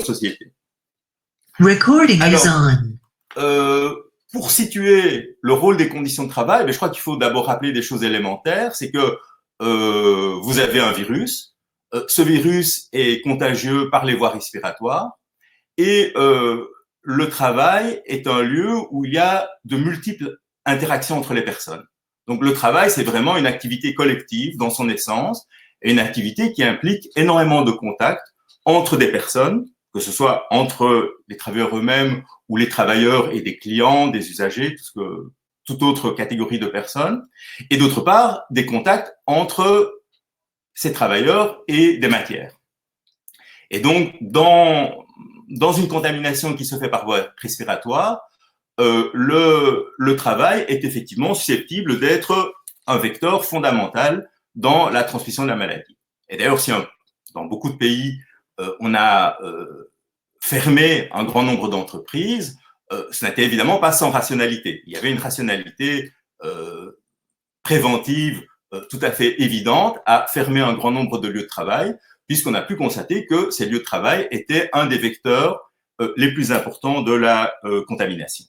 société. Recording Alors, is on. Pour situer le rôle des conditions de travail, je crois qu'il faut d'abord rappeler des choses élémentaires. C'est que vous avez un virus. Ce virus est contagieux par les voies respiratoires. Et le travail est un lieu où il y a de multiples interactions entre les personnes. Donc le travail, c'est vraiment une activité collective dans son essence, et une activité qui implique énormément de contacts entre des personnes, que ce soit entre les travailleurs eux-mêmes ou les travailleurs et des clients, des usagers, toute autre catégorie de personnes, et d'autre part, des contacts entre ces travailleurs et des matières. Et donc, dans une contamination qui se fait par voie respiratoire, le travail est effectivement susceptible d'être un vecteur fondamental dans la transmission de la maladie. Et d'ailleurs, si dans beaucoup de pays, on a fermé un grand nombre d'entreprises, ce n'était évidemment pas sans rationalité. Il y avait une rationalité préventive tout à fait évidente à fermer un grand nombre de lieux de travail, puisqu'on a pu constater que ces lieux de travail étaient un des vecteurs les plus importants de la contamination.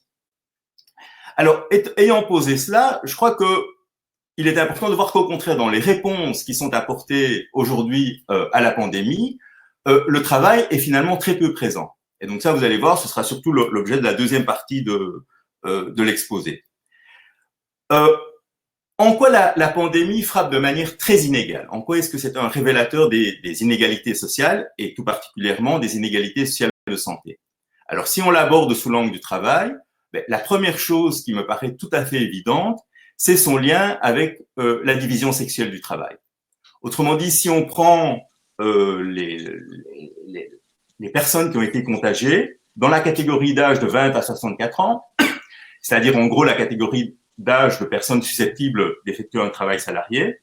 Alors, ayant posé cela, je crois qu'il est important de voir qu'au contraire, dans les réponses qui sont apportées aujourd'hui à la pandémie, le travail est finalement très peu présent. Et donc ça, vous allez voir, ce sera surtout l'objet de la deuxième partie de l'exposé. En quoi la pandémie frappe de manière très inégale? En quoi est-ce que c'est un révélateur des inégalités sociales, et tout particulièrement des inégalités sociales de santé? Alors, si on l'aborde sous l'angle du travail, la première chose qui me paraît tout à fait évidente, c'est son lien avec la division sexuelle du travail. Autrement dit, si on prend les personnes qui ont été contagiées dans la catégorie d'âge de 20 à 64 ans, c'est-à-dire en gros la catégorie d'âge de personnes susceptibles d'effectuer un travail salarié,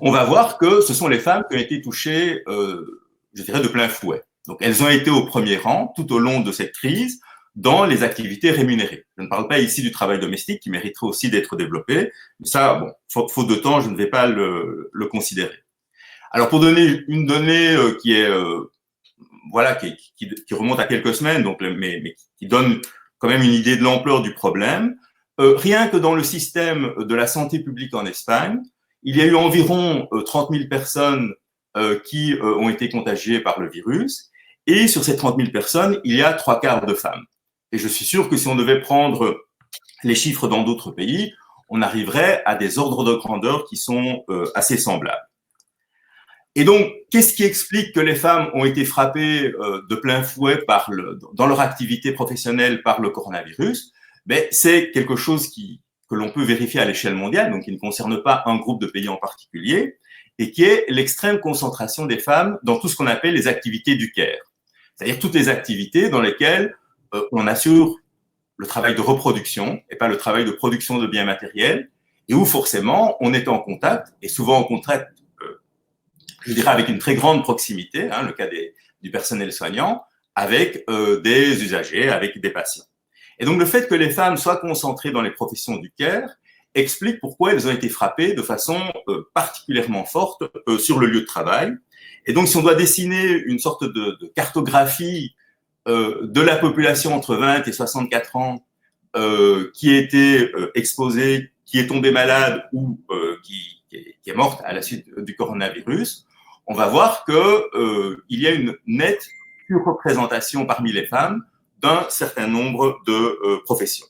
on va voir que ce sont les femmes qui ont été touchées, je dirais, de plein fouet. Donc, elles ont été au premier rang tout au long de cette crise dans les activités rémunérées. Je ne parle pas ici du travail domestique qui mériterait aussi d'être développé, mais ça, bon, faute de temps, je ne vais pas le considérer. Alors, pour donner une donnée qui est, voilà, qui remonte à quelques semaines, donc, mais qui donne quand même une idée de l'ampleur du problème, rien que dans le système de la santé publique en Espagne, il y a eu environ 30 000 personnes qui ont été contagiées par le virus, et sur ces 30 000 personnes, il y a 3/4 de femmes. Et je suis sûr que si on devait prendre les chiffres dans d'autres pays, on arriverait à des ordres de grandeur qui sont assez semblables. Et donc, qu'est-ce qui explique que les femmes ont été frappées de plein fouet dans leur activité professionnelle par le coronavirus? C'est quelque chose que l'on peut vérifier à l'échelle mondiale, donc qui ne concerne pas un groupe de pays en particulier, et qui est l'extrême concentration des femmes dans tout ce qu'on appelle les activités du care. C'est-à-dire toutes les activités dans lesquelles on assure le travail de reproduction et pas le travail de production de biens matériels, et où forcément on est en contact, et souvent en contact, je dirais avec une très grande proximité, le cas du personnel soignant, avec des usagers, avec des patients. Et donc le fait que les femmes soient concentrées dans les professions du care explique pourquoi elles ont été frappées de façon particulièrement forte sur le lieu de travail. Et donc si on doit dessiner une sorte de cartographie de la population entre 20 et 64 ans qui a été exposée, qui est tombée malade ou qui est morte à la suite du coronavirus, on va voir qu'il y a une nette surreprésentation parmi les femmes d'un certain nombre de professions.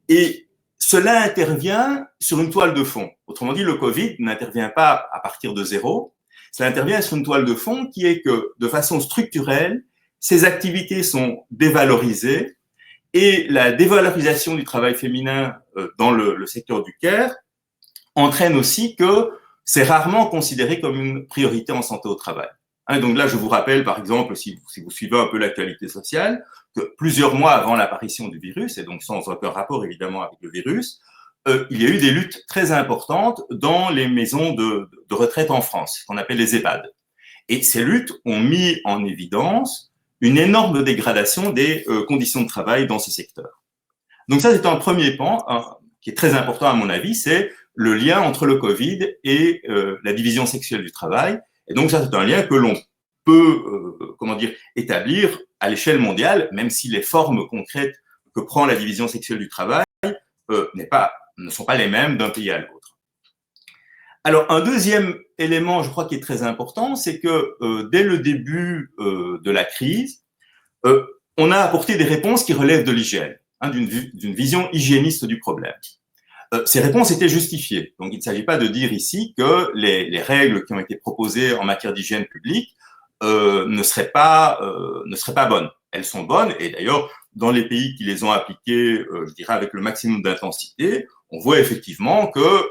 Et cela intervient sur une toile de fond. Autrement dit, le Covid n'intervient pas à partir de zéro, cela intervient sur une toile de fond qui est que, de façon structurelle, ces activités sont dévalorisées et la dévalorisation du travail féminin dans le secteur du care entraîne aussi que c'est rarement considéré comme une priorité en santé au travail. Donc là, je vous rappelle, par exemple, si vous suivez un peu l'actualité sociale, que plusieurs mois avant l'apparition du virus, et donc sans aucun rapport évidemment avec le virus, il y a eu des luttes très importantes dans les maisons de retraite en France, qu'on appelle les EHPAD. Et ces luttes ont mis en évidence une énorme dégradation des conditions de travail dans ce secteur. Donc ça, c'est un premier pan qui est très important à mon avis, c'est le lien entre le Covid et la division sexuelle du travail. Et donc ça, c'est un lien que l'on peut, établir à l'échelle mondiale, même si les formes concrètes que prend la division sexuelle du travail ne sont pas les mêmes d'un pays à l'autre. Alors, un deuxième élément, je crois, qui est très important, c'est que dès le début de la crise, on a apporté des réponses qui relèvent de l'hygiène, d'une vision hygiéniste du problème. Ces réponses étaient justifiées. Donc, il ne s'agit pas de dire ici que les règles qui ont été proposées en matière d'hygiène publique ne seraient pas bonnes. Elles sont bonnes, et d'ailleurs, dans les pays qui les ont appliquées, je dirais avec le maximum d'intensité, on voit effectivement que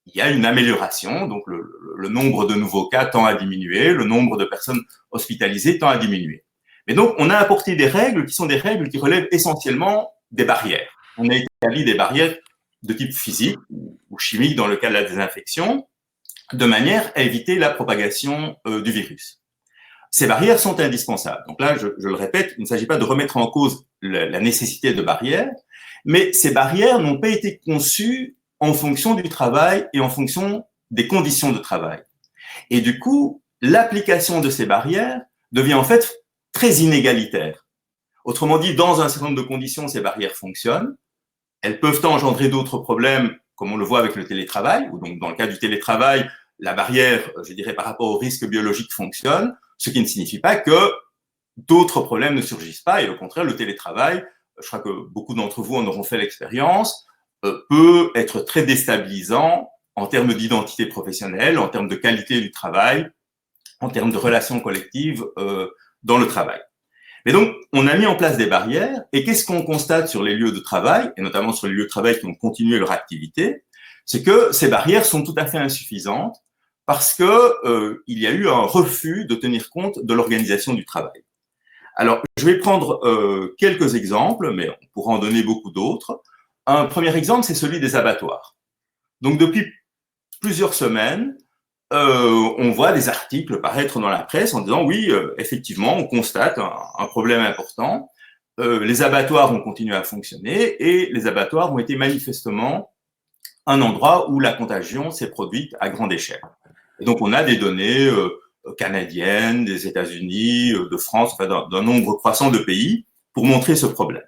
il y a une amélioration, donc le nombre de nouveaux cas tend à diminuer, le nombre de personnes hospitalisées tend à diminuer. Mais donc, on a apporté des règles qui sont des règles qui relèvent essentiellement des barrières. On a établi des barrières de type physique ou chimique dans le cas de la désinfection, de manière à éviter la propagation du virus. Ces barrières sont indispensables. Donc là, je le répète, il ne s'agit pas de remettre en cause la nécessité de barrières, mais ces barrières n'ont pas été conçues en fonction du travail et en fonction des conditions de travail. Et du coup, l'application de ces barrières devient en fait très inégalitaire. Autrement dit, dans un certain nombre de conditions, ces barrières fonctionnent. Elles peuvent engendrer d'autres problèmes, comme on le voit avec le télétravail, ou donc dans le cas du télétravail, la barrière, je dirais, par rapport au risque biologique fonctionne, ce qui ne signifie pas que d'autres problèmes ne surgissent pas, et au contraire, le télétravail, je crois que beaucoup d'entre vous en auront fait l'expérience, peut être très déstabilisant en termes d'identité professionnelle, en termes de qualité du travail, en termes de relations collectives dans le travail. Mais donc, on a mis en place des barrières, et qu'est-ce qu'on constate sur les lieux de travail, et notamment sur les lieux de travail qui ont continué leur activité, c'est que ces barrières sont tout à fait insuffisantes parce que il y a eu un refus de tenir compte de l'organisation du travail. Alors, je vais prendre quelques exemples, mais on pourra en donner beaucoup d'autres. Un premier exemple, c'est celui des abattoirs. Donc, depuis plusieurs semaines, on voit des articles paraître dans la presse en disant oui, effectivement, on constate un problème important. Les abattoirs ont continué à fonctionner et les abattoirs ont été manifestement un endroit où la contagion s'est produite à grande échelle. Et donc, on a des données canadiennes, des États-Unis, de France, enfin, d'un nombre croissant de pays pour montrer ce problème.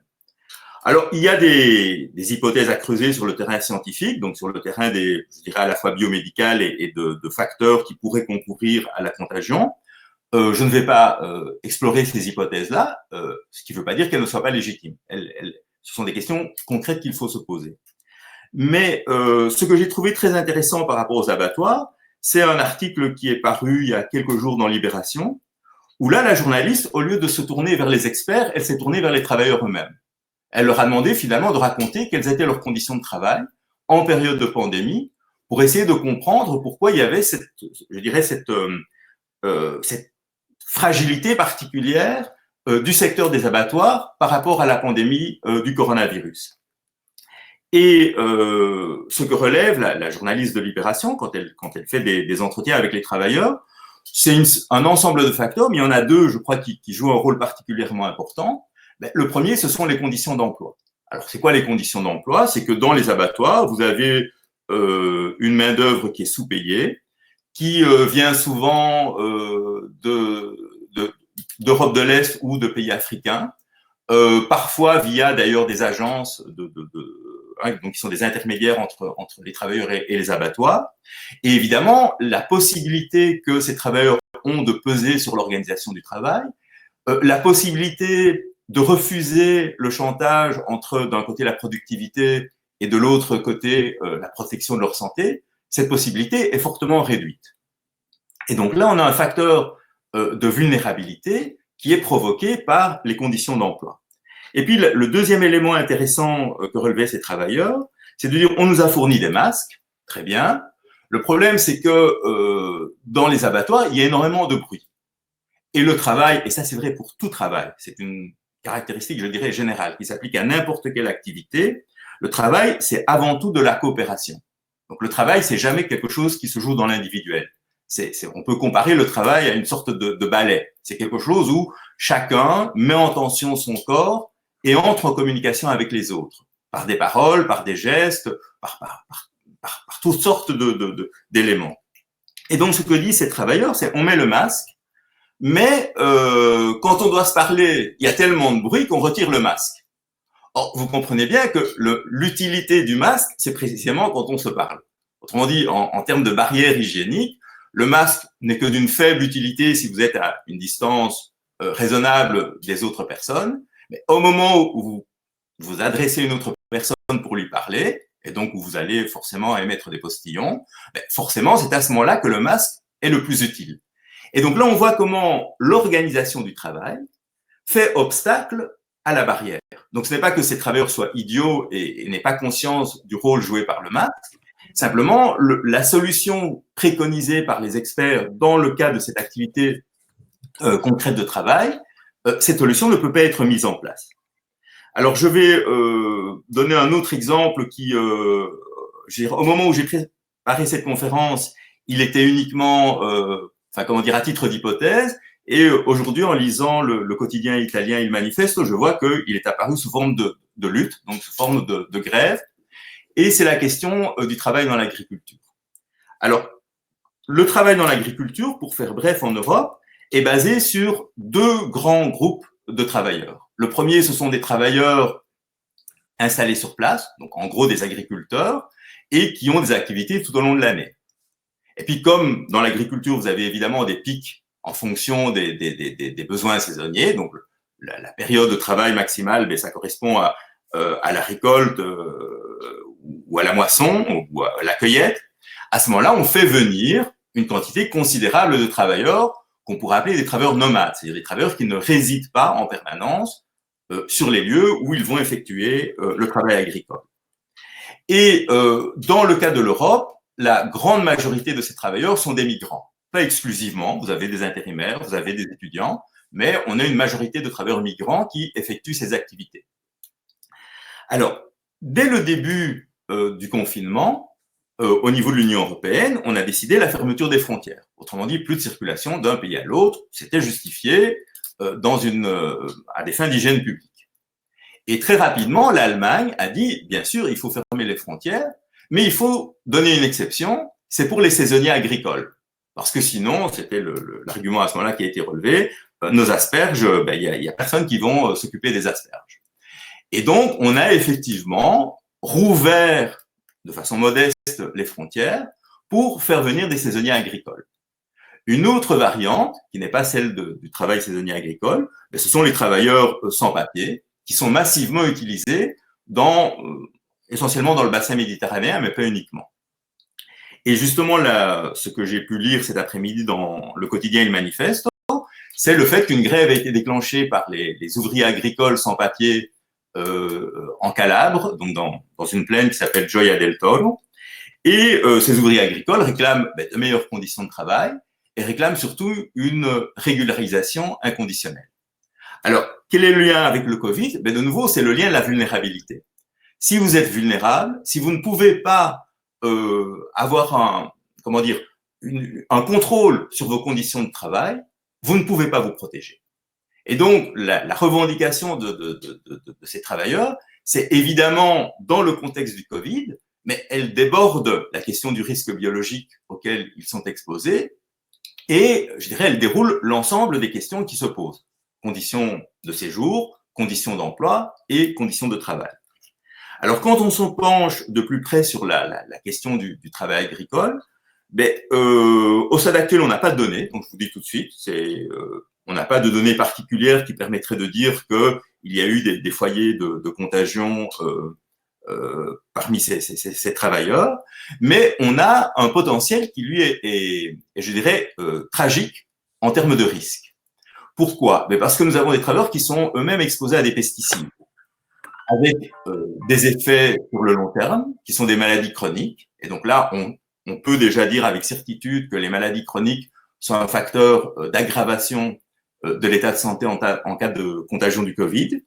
Alors, il y a des hypothèses à creuser sur le terrain scientifique, donc sur le terrain je dirais, à la fois biomédical et de facteurs qui pourraient concourir à la contagion. Je ne vais pas explorer ces hypothèses-là, ce qui ne veut pas dire qu'elles ne soient pas légitimes. Ce sont des questions concrètes qu'il faut se poser. Mais ce que j'ai trouvé très intéressant par rapport aux abattoirs, c'est un article qui est paru il y a quelques jours dans Libération, où là, la journaliste, au lieu de se tourner vers les experts, elle s'est tournée vers les travailleurs eux-mêmes. Elle leur a demandé finalement de raconter quelles étaient leurs conditions de travail en période de pandémie pour essayer de comprendre pourquoi il y avait cette fragilité particulière du secteur des abattoirs par rapport à la pandémie du coronavirus. Et ce que relève la journaliste de Libération quand elle fait des entretiens avec les travailleurs, c'est un ensemble de facteurs, mais il y en a deux, je crois, qui jouent un rôle particulièrement important. Le premier, ce sont les conditions d'emploi. Alors, c'est quoi les conditions d'emploi? C'est que dans les abattoirs, vous avez une main-d'œuvre qui est sous-payée, qui vient souvent d'Europe de l'Est ou de pays africains, parfois via d'ailleurs des agences donc qui sont des intermédiaires entre les travailleurs et les abattoirs. Et évidemment, la possibilité que ces travailleurs ont de peser sur l'organisation du travail, la possibilité de refuser le chantage entre, d'un côté, la productivité et de l'autre côté, la protection de leur santé, cette possibilité est fortement réduite. Et donc là, on a un facteur de vulnérabilité qui est provoqué par les conditions d'emploi. Et puis, le deuxième élément intéressant que relevaient ces travailleurs, c'est de dire, on nous a fourni des masques, très bien. Le problème, c'est que dans les abattoirs, il y a énormément de bruit. Et le travail, et ça c'est vrai pour tout travail, c'est une caractéristique, je dirais, générale, qui s'applique à n'importe quelle activité. Le travail, c'est avant tout de la coopération. Donc le travail, c'est jamais quelque chose qui se joue dans l'individuel. On peut comparer le travail à une sorte de ballet. C'est quelque chose où chacun met en tension son corps et entre en communication avec les autres, par des paroles, par des gestes, par toutes sortes d'éléments. Et donc ce que disent ces travailleurs, c'est on met le masque, mais quand on doit se parler, il y a tellement de bruit qu'on retire le masque. Or, vous comprenez bien que l'utilité du masque, c'est précisément quand on se parle. Autrement dit, en termes de barrière hygiénique, le masque n'est que d'une faible utilité si vous êtes à une distance raisonnable des autres personnes, mais au moment où vous vous adressez à une autre personne pour lui parler, et donc où vous allez forcément émettre des postillons, forcément, c'est à ce moment-là que le masque est le plus utile. Et donc là, on voit comment l'organisation du travail fait obstacle à la barrière. Donc ce n'est pas que ces travailleurs soient idiots et n'aient pas conscience du rôle joué par le masque, simplement la solution préconisée par les experts dans le cas de cette activité concrète de travail, cette solution ne peut pas être mise en place. Alors je vais donner un autre exemple qui, au moment où j'ai préparé cette conférence, il était uniquement, à titre d'hypothèse. Et aujourd'hui, en lisant le quotidien italien Il Manifesto, je vois qu'il est apparu sous forme de lutte, donc sous forme de grève. Et c'est la question du travail dans l'agriculture. Alors, le travail dans l'agriculture, pour faire bref en Europe, est basé sur deux grands groupes de travailleurs. Le premier, ce sont des travailleurs installés sur place, donc en gros des agriculteurs, et qui ont des activités tout au long de l'année. Et puis, comme dans l'agriculture, vous avez évidemment des pics en fonction des besoins saisonniers. Donc, la période de travail maximale, ça correspond à la récolte ou à la moisson ou à la cueillette. À ce moment-là, on fait venir une quantité considérable de travailleurs qu'on pourrait appeler des travailleurs nomades, c'est-à-dire des travailleurs qui ne résident pas en permanence sur les lieux où ils vont effectuer le travail agricole. Et dans le cas de l'Europe, la grande majorité de ces travailleurs sont des migrants. Pas exclusivement, vous avez des intérimaires, vous avez des étudiants, mais on a une majorité de travailleurs migrants qui effectuent ces activités. Alors, dès le début du confinement, au niveau de l'Union européenne, on a décidé la fermeture des frontières. Autrement dit, plus de circulation d'un pays à l'autre, c'était justifié à des fins d'hygiène publique. Et très rapidement, l'Allemagne a dit, bien sûr, il faut fermer les frontières, mais il faut donner une exception, c'est pour les saisonniers agricoles. Parce que sinon, c'était l'argument à ce moment-là qui a été relevé, nos asperges, il y a personne qui vont s'occuper des asperges. Et donc, on a effectivement rouvert de façon modeste les frontières pour faire venir des saisonniers agricoles. Une autre variante, qui n'est pas celle du travail saisonnier agricole, ce sont les travailleurs sans papier, qui sont massivement utilisés essentiellement dans le bassin méditerranéen, mais pas uniquement. Et justement, ce que j'ai pu lire cet après-midi dans le quotidien Il Manifesto, c'est le fait qu'une grève a été déclenchée par les ouvriers agricoles sans papier en Calabre, donc dans une plaine qui s'appelle Gioia del Toro. Et ces ouvriers agricoles réclament de meilleures conditions de travail et réclament surtout une régularisation inconditionnelle. Alors, quel est le lien avec le Covid? De nouveau, c'est le lien de la vulnérabilité. Si vous êtes vulnérable, si vous ne pouvez pas avoir un contrôle sur vos conditions de travail, vous ne pouvez pas vous protéger. Et donc, la revendication de ces travailleurs, c'est évidemment dans le contexte du Covid, mais elle déborde la question du risque biologique auquel ils sont exposés et, je dirais, elle déroule l'ensemble des questions qui se posent. Conditions de séjour, conditions d'emploi et conditions de travail. Alors, quand on se penche de plus près sur la question du travail agricole, au stade actuel, on n'a pas de données, donc je vous dis tout de suite, on n'a pas de données particulières qui permettraient de dire qu'il y a eu des foyers de contagion parmi ces travailleurs, mais on a un potentiel qui, lui, est je dirais, tragique en termes de risque. Pourquoi? Parce que nous avons des travailleurs qui sont eux-mêmes exposés à des pesticides, avec des effets pour le long terme, qui sont des maladies chroniques. Et donc là, on peut déjà dire avec certitude que les maladies chroniques sont un facteur d'aggravation de l'état de santé en cas de contagion du Covid.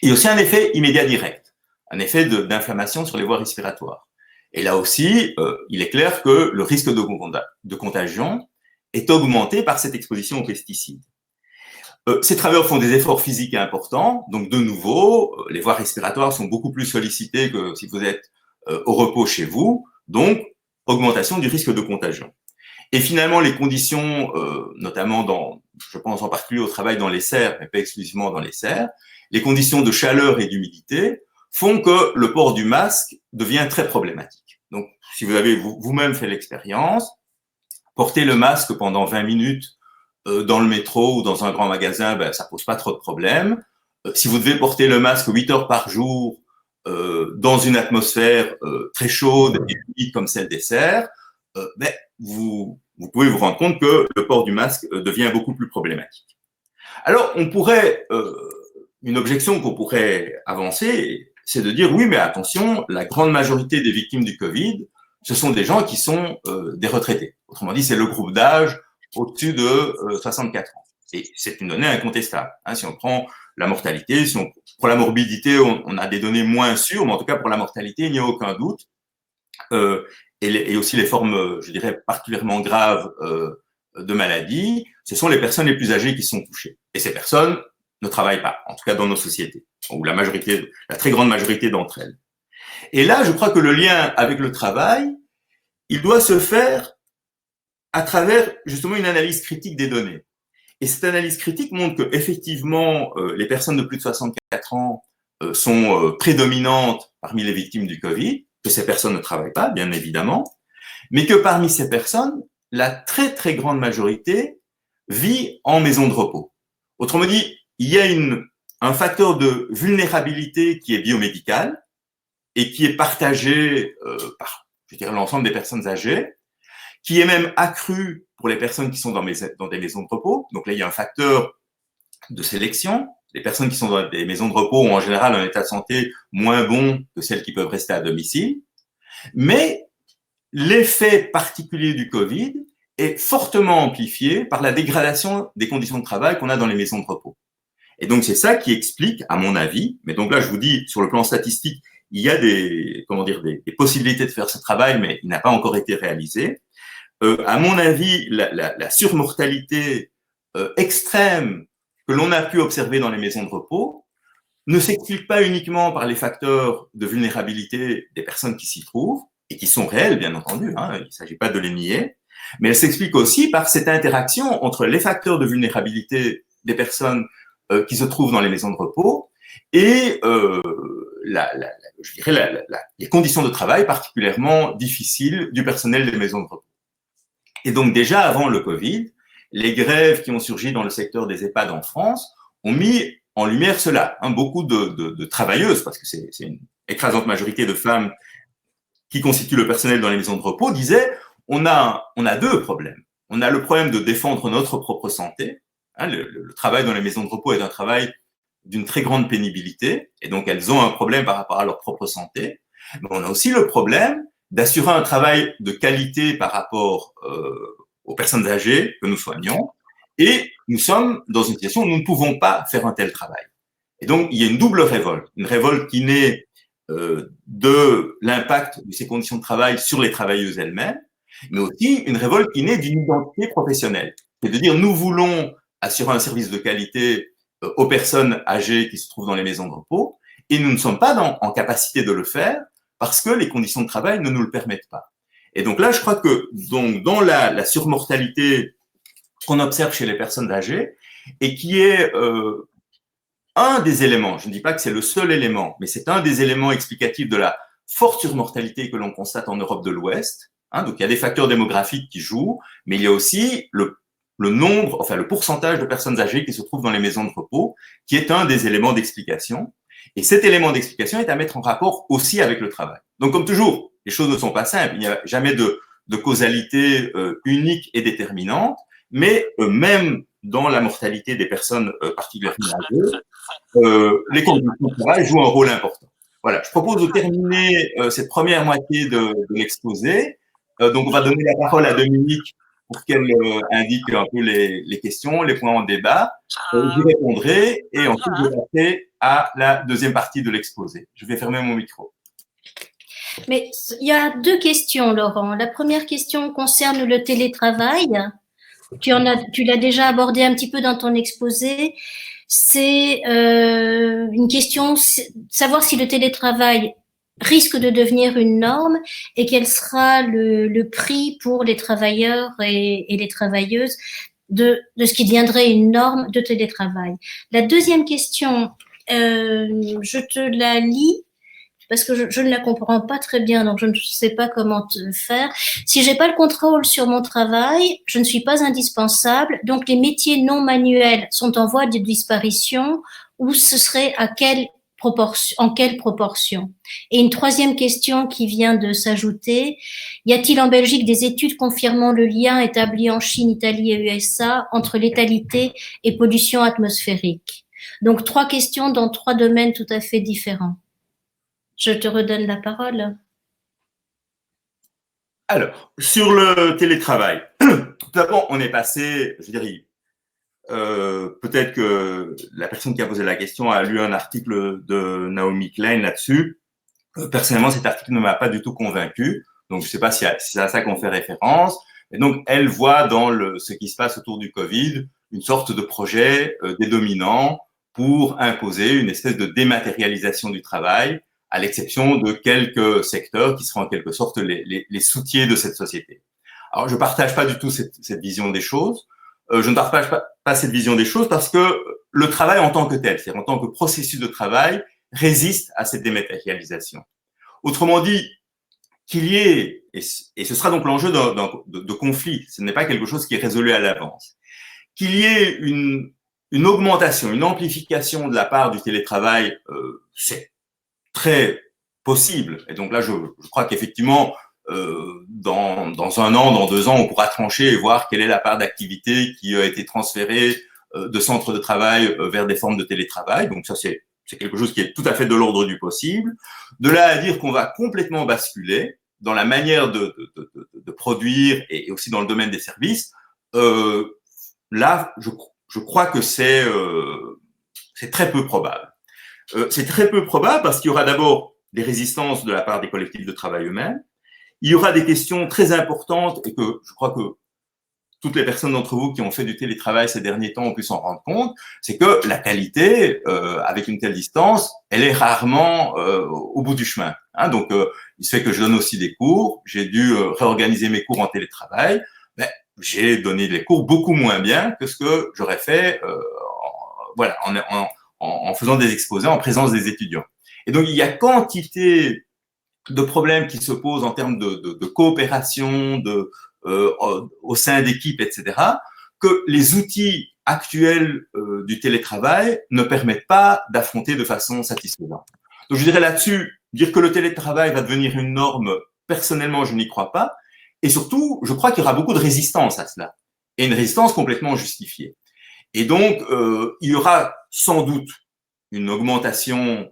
Il y a aussi un effet immédiat direct, un effet d'inflammation sur les voies respiratoires. Et là aussi, il est clair que le risque de contagion est augmenté par cette exposition aux pesticides. Ces travailleurs font des efforts physiques importants, donc de nouveau, les voies respiratoires sont beaucoup plus sollicitées que si vous êtes au repos chez vous, donc augmentation du risque de contagion. Et finalement, les conditions, notamment je pense en particulier au travail dans les serres, mais pas exclusivement dans les serres, les conditions de chaleur et d'humidité font que le port du masque devient très problématique. Donc, si vous avez vous-même fait l'expérience, porter le masque pendant 20 minutes dans le métro ou dans un grand magasin, ben, ça pose pas trop de problèmes. Si vous devez porter le masque 8 heures par jour dans une atmosphère très chaude et humide comme celle des serres, ben, vous pouvez vous rendre compte que le port du masque devient beaucoup plus problématique. Alors, on pourrait, une objection qu'on pourrait avancer, c'est de dire oui, mais attention, la grande majorité des victimes du Covid, ce sont des gens qui sont des retraités. Autrement dit, c'est le groupe d'âge au-dessus de 64 ans. Et c'est une donnée incontestable. Hein, si on prend la mortalité, pour la morbidité, on a des données moins sûres, mais en tout cas pour la mortalité, il n'y a aucun doute. Et aussi les formes, je dirais, particulièrement graves de maladie, ce sont les personnes les plus âgées qui sont touchées. Et ces personnes ne travaillent pas, en tout cas dans nos sociétés, ou la très grande majorité d'entre elles. Et là, je crois que le lien avec le travail, il doit se faire à travers justement une analyse critique des données. Et cette analyse critique montre que effectivement, les personnes de plus de 64 ans sont prédominantes parmi les victimes du Covid, que ces personnes ne travaillent pas, bien évidemment, mais que parmi ces personnes, la très très grande majorité vit en maison de repos. Autrement dit, il y a un facteur de vulnérabilité qui est biomédical et qui est partagé par, je dirais, l'ensemble des personnes âgées, qui est même accru pour les personnes qui sont dans des maisons de repos. Donc là, il y a un facteur de sélection. Les personnes qui sont dans des maisons de repos ont en général un état de santé moins bon que celles qui peuvent rester à domicile. Mais l'effet particulier du Covid est fortement amplifié par la dégradation des conditions de travail qu'on a dans les maisons de repos. Et donc, c'est ça qui explique, à mon avis, mais donc là, je vous dis, sur le plan statistique, il y a des possibilités de faire ce travail, mais il n'a pas encore été réalisé. À mon avis, la surmortalité extrême que l'on a pu observer dans les maisons de repos ne s'explique pas uniquement par les facteurs de vulnérabilité des personnes qui s'y trouvent, et qui sont réels, bien entendu, hein, il ne s'agit pas de les nier, mais elle s'explique aussi par cette interaction entre les facteurs de vulnérabilité des personnes qui se trouvent dans les maisons de repos et je dirais les conditions de travail particulièrement difficiles du personnel des maisons de repos. Et donc déjà avant le Covid, les grèves qui ont surgi dans le secteur des EHPAD en France ont mis en lumière cela. Hein, beaucoup de travailleuses, parce que c'est une écrasante majorité de femmes qui constituent le personnel dans les maisons de repos, disaient on a deux problèmes. On a le problème de défendre notre propre santé. Hein, le travail dans les maisons de repos est un travail d'une très grande pénibilité, et donc elles ont un problème par rapport à leur propre santé. Mais on a aussi le problème d'assurer un travail de qualité par rapport aux personnes âgées que nous soignons, et nous sommes dans une situation où nous ne pouvons pas faire un tel travail. Et donc, il y a une double révolte. Une révolte qui naît de l'impact de ces conditions de travail sur les travailleuses elles-mêmes, mais aussi une révolte qui naît d'une identité professionnelle. C'est de dire, nous voulons assurer un service de qualité aux personnes âgées qui se trouvent dans les maisons de repos, et nous ne sommes pas en capacité de le faire parce que les conditions de travail ne nous le permettent pas. Et donc là, je crois que dans la surmortalité qu'on observe chez les personnes âgées, et qui est un des éléments, je ne dis pas que c'est le seul élément, mais c'est un des éléments explicatifs de la forte surmortalité que l'on constate en Europe de l'Ouest. Hein, donc il y a des facteurs démographiques qui jouent, mais il y a aussi le pourcentage de personnes âgées qui se trouvent dans les maisons de repos, qui est un des éléments d'explication. Et cet élément d'explication est à mettre en rapport aussi avec le travail. Donc, comme toujours, les choses ne sont pas simples. Il n'y a jamais de causalité unique et déterminante, mais même dans la mortalité des personnes particulièrement âgées, les conditions de travail jouent un rôle important. Voilà, je propose de terminer cette première moitié de l'exposé. Donc, on va donner la parole à Dominique pour qu'elle indique un peu les questions, les points en débat. J'y répondrai et ensuite je vais passer à la deuxième partie de l'exposé. Je vais fermer mon micro. Mais il y a deux questions, Laurent. La première question concerne le télétravail. Tu l'as déjà abordé un petit peu dans ton exposé. C'est une question, savoir si le télétravail risque de devenir une norme et quel sera le prix pour les travailleurs et les travailleuses de ce qui deviendrait une norme de télétravail. La deuxième question, je te la lis parce que je ne la comprends pas très bien, donc je ne sais pas comment te faire. Si j'ai pas le contrôle sur mon travail, je ne suis pas indispensable, donc les métiers non manuels sont en voie de disparition, ou ce serait à quelle proportion, en quelle proportion? Et une troisième question qui vient de s'ajouter, y a-t-il en Belgique des études confirmant le lien établi en Chine, Italie et USA entre létalité et pollution atmosphérique? Donc 3 questions dans 3 domaines tout à fait différents. Je te redonne la parole. Alors, sur le télétravail, tout d'abord, on est passé, je dirais, peut-être que la personne qui a posé la question a lu un article de Naomi Klein là-dessus. Personnellement, cet article ne m'a pas du tout convaincu, donc je ne sais pas si c'est à ça qu'on fait référence. Et donc, elle voit dans ce qui se passe autour du Covid une sorte de projet des dominants pour imposer une espèce de dématérialisation du travail, à l'exception de quelques secteurs qui seront en quelque sorte les soutiers de cette société. Alors, je ne partage pas du tout cette vision des choses. Je ne partage pas cette vision des choses parce que le travail en tant que tel, c'est-à-dire en tant que processus de travail, résiste à cette dématérialisation. Autrement dit, qu'il y ait, et ce sera donc l'enjeu de conflit, ce n'est pas quelque chose qui est résolu à l'avance, qu'il y ait une augmentation, une amplification de la part du télétravail, c'est très possible. Et donc là, je crois qu'effectivement, dans 1 an, dans 2 ans, on pourra trancher et voir quelle est la part d'activité qui a été transférée de centres de travail vers des formes de télétravail. Donc ça, c'est quelque chose qui est tout à fait de l'ordre du possible. De là à dire qu'on va complètement basculer dans la manière de produire et aussi dans le domaine des services, là, je crois que c'est très peu probable. C'est très peu probable parce qu'il y aura d'abord des résistances de la part des collectifs de travail eux-mêmes. Il y aura des questions très importantes et que je crois que toutes les personnes d'entre vous qui ont fait du télétravail ces derniers temps ont pu s'en rendre compte, c'est que la qualité, avec une telle distance, elle est rarement au bout du chemin. Hein, donc, il se fait que je donne aussi des cours. J'ai dû réorganiser mes cours en télétravail. Mais j'ai donné des cours beaucoup moins bien que ce que j'aurais fait voilà, en faisant des exposés en présence des étudiants. Et donc, il y a quantité de problèmes qui se posent en termes de coopération, au sein d'équipes, etc., que les outils actuels du télétravail ne permettent pas d'affronter de façon satisfaisante. Donc, je dirais là-dessus, dire que le télétravail va devenir une norme, personnellement, je n'y crois pas. Et surtout, je crois qu'il y aura beaucoup de résistance à cela. Et une résistance complètement justifiée. Et donc, il y aura sans doute une augmentation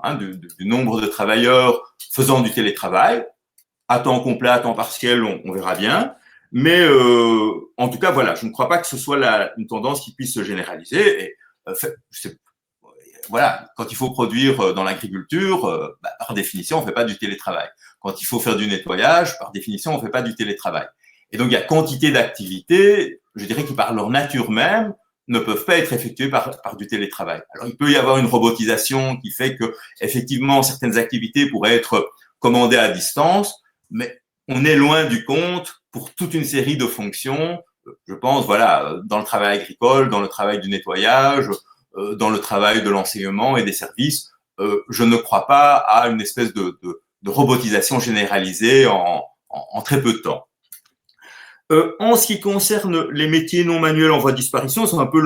du nombre de travailleurs faisant du télétravail, à temps complet, à temps partiel, on verra bien. Mais en tout cas, voilà, je ne crois pas que ce soit une tendance qui puisse se généraliser. Et, voilà, quand il faut produire dans l'agriculture, par définition, on ne fait pas du télétravail. Quand il faut faire du nettoyage, par définition, on ne fait pas du télétravail. Et donc, il y a quantité d'activités, je dirais, qui par leur nature même, ne peuvent pas être effectuées par du télétravail. Alors, il peut y avoir une robotisation qui fait que, effectivement, certaines activités pourraient être commandées à distance, mais on est loin du compte pour toute une série de fonctions. Je pense, voilà, dans le travail agricole, dans le travail du nettoyage, dans le travail de l'enseignement et des services, je ne crois pas à une espèce de robotisation généralisée en très peu de temps. En ce qui concerne les métiers non manuels en voie de disparition, c'est un peu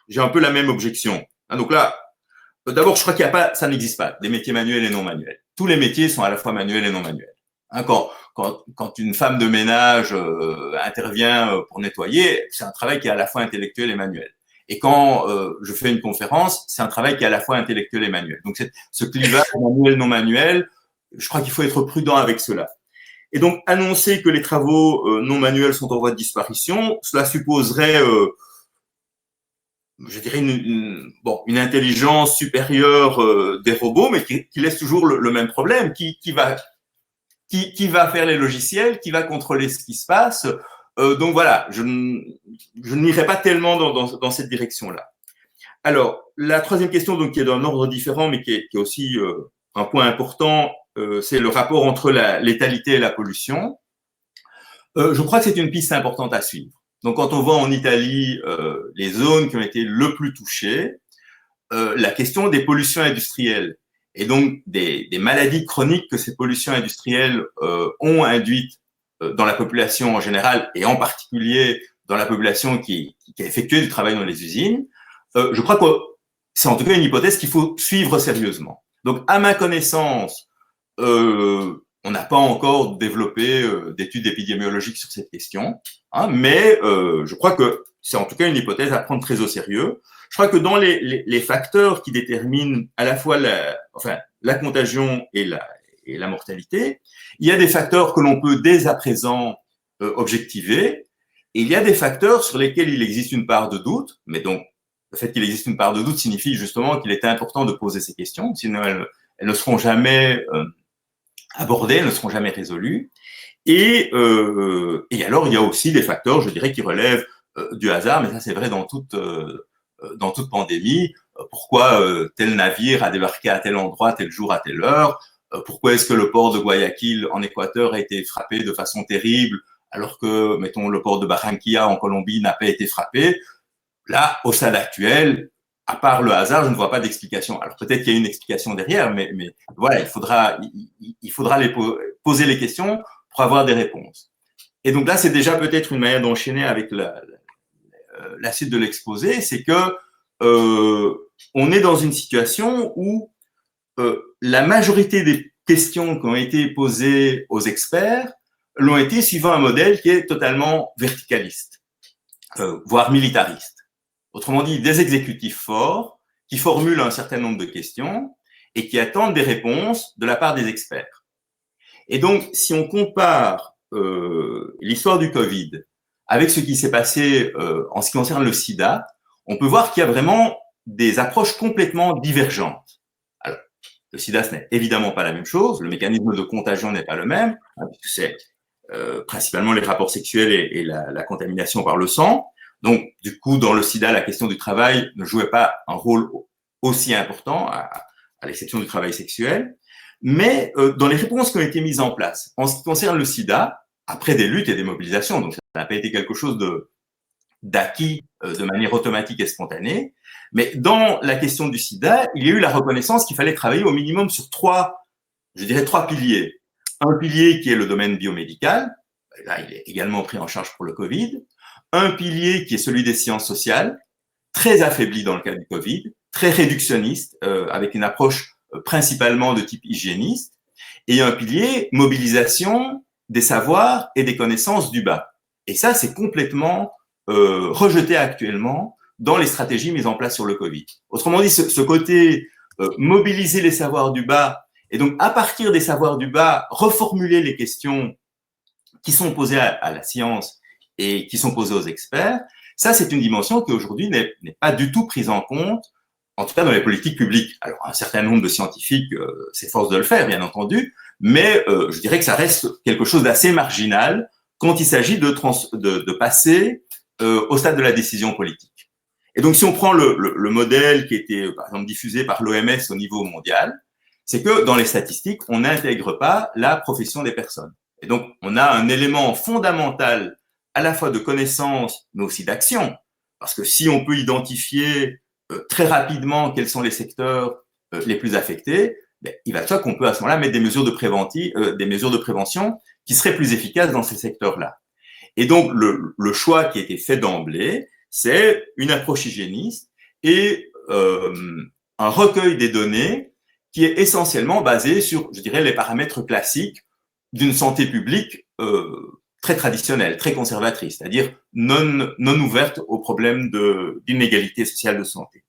j'ai un peu la même objection. Donc là, d'abord, je crois qu'il n'y a pas, ça n'existe pas, des métiers manuels et non manuels. Tous les métiers sont à la fois manuels et non manuels. Quand une femme de ménage intervient pour nettoyer, c'est un travail qui est à la fois intellectuel et manuel. Et quand je fais une conférence, c'est un travail qui est à la fois intellectuel et manuel. Donc, ce clivage manuel-non manuel, je crois qu'il faut être prudent avec cela. Et donc, annoncer que les travaux non manuels sont en voie de disparition, cela supposerait, je dirais, une intelligence supérieure des robots, mais qui laisse toujours le même problème. Qui va faire les logiciels, qui va contrôler ce qui se passe. Donc voilà, je n'irai pas tellement dans cette direction-là. Alors, la troisième question, donc, qui est d'un ordre différent, mais qui est aussi un point important, c'est le rapport entre la létalité et la pollution. Je crois que c'est une piste importante à suivre. Donc, quand on voit en Italie les zones qui ont été le plus touchées, la question des pollutions industrielles et donc des maladies chroniques que ces pollutions industrielles ont induites dans la population en général et en particulier dans la population qui a effectué du travail dans les usines, je crois que c'est en tout cas une hypothèse qu'il faut suivre sérieusement. Donc, à ma connaissance, on n'a pas encore développé d'études épidémiologiques sur cette question, hein, mais je crois que c'est en tout cas une hypothèse à prendre très au sérieux. Je crois que dans les facteurs qui déterminent à la fois la contagion et la mortalité, il y a des facteurs que l'on peut dès à présent objectiver, et il y a des facteurs sur lesquels il existe une part de doute, mais donc le fait qu'il existe une part de doute signifie justement qu'il est important de poser ces questions, sinon elles ne seront jamais abordées, elles ne seront jamais résolues. Et alors, il y a aussi des facteurs, je dirais, qui relèvent du hasard, mais ça c'est vrai dans toute pandémie. Pourquoi tel navire a débarqué à tel endroit, tel jour, à telle heure? Pourquoi est-ce que le port de Guayaquil en Équateur a été frappé de façon terrible, alors que, mettons, le port de Barranquilla en Colombie n'a pas été frappé? Là, au stade actuel, à part le hasard, je ne vois pas d'explication. Alors peut-être qu'il y a une explication derrière, mais voilà, il faudra poser les questions pour avoir des réponses. Et donc là, c'est déjà peut-être une manière d'enchaîner avec la suite de l'exposé, c'est que on est dans une situation où la majorité des questions qui ont été posées aux experts l'ont été suivant un modèle qui est totalement verticaliste, voire militariste. Autrement dit, des exécutifs forts qui formulent un certain nombre de questions et qui attendent des réponses de la part des experts. Et donc, si on compare l'histoire du Covid avec ce qui s'est passé en ce qui concerne le sida, on peut voir qu'il y a vraiment des approches complètement divergentes. Alors, le sida, ce n'est évidemment pas la même chose, le mécanisme de contagion n'est pas le même, hein, puisque c'est principalement les rapports sexuels et la contamination par le sang. Donc, du coup, dans le sida, la question du travail ne jouait pas un rôle aussi important, à l'exception du travail sexuel. Mais dans les réponses qui ont été mises en place, en ce qui concerne le sida, après des luttes et des mobilisations, donc ça n'a pas été quelque chose d'acquis de manière automatique et spontanée, mais dans la question du sida, il y a eu la reconnaissance qu'il fallait travailler au minimum sur trois piliers. Un pilier qui est le domaine biomédical, là il est également pris en charge pour le Covid. Un pilier qui est celui des sciences sociales, très affaibli dans le cas du Covid, très réductionniste, avec une approche principalement de type hygiéniste, et un pilier mobilisation des savoirs et des connaissances du bas. Et ça, c'est complètement rejeté actuellement dans les stratégies mises en place sur le Covid. Autrement dit, ce côté mobiliser les savoirs du bas, et donc à partir des savoirs du bas, reformuler les questions qui sont posées à la science et qui sont posées aux experts, ça, c'est une dimension qui aujourd'hui n'est pas du tout prise en compte, en tout cas dans les politiques publiques. Alors, un certain nombre de scientifiques s'efforcent de le faire, bien entendu, mais je dirais que ça reste quelque chose d'assez marginal quand il s'agit de passer au stade de la décision politique. Et donc, si on prend le modèle qui était, par exemple, diffusé par l'OMS au niveau mondial, c'est que dans les statistiques, on n'intègre pas la profession des personnes. Et donc, on a un élément fondamental à la fois de connaissance, mais aussi d'action. Parce que si on peut identifier très rapidement quels sont les secteurs les plus affectés, ben, il va de soi qu'on peut à ce moment-là mettre des mesures de prévention qui seraient plus efficaces dans ces secteurs-là. Et donc, le choix qui a été fait d'emblée, c'est une approche hygiéniste et un recueil des données qui est essentiellement basé sur, je dirais, les paramètres classiques d'une santé publique très traditionnelle, très conservatrice, c'est-à-dire non ouverte aux problèmes d'inégalité sociale de santé.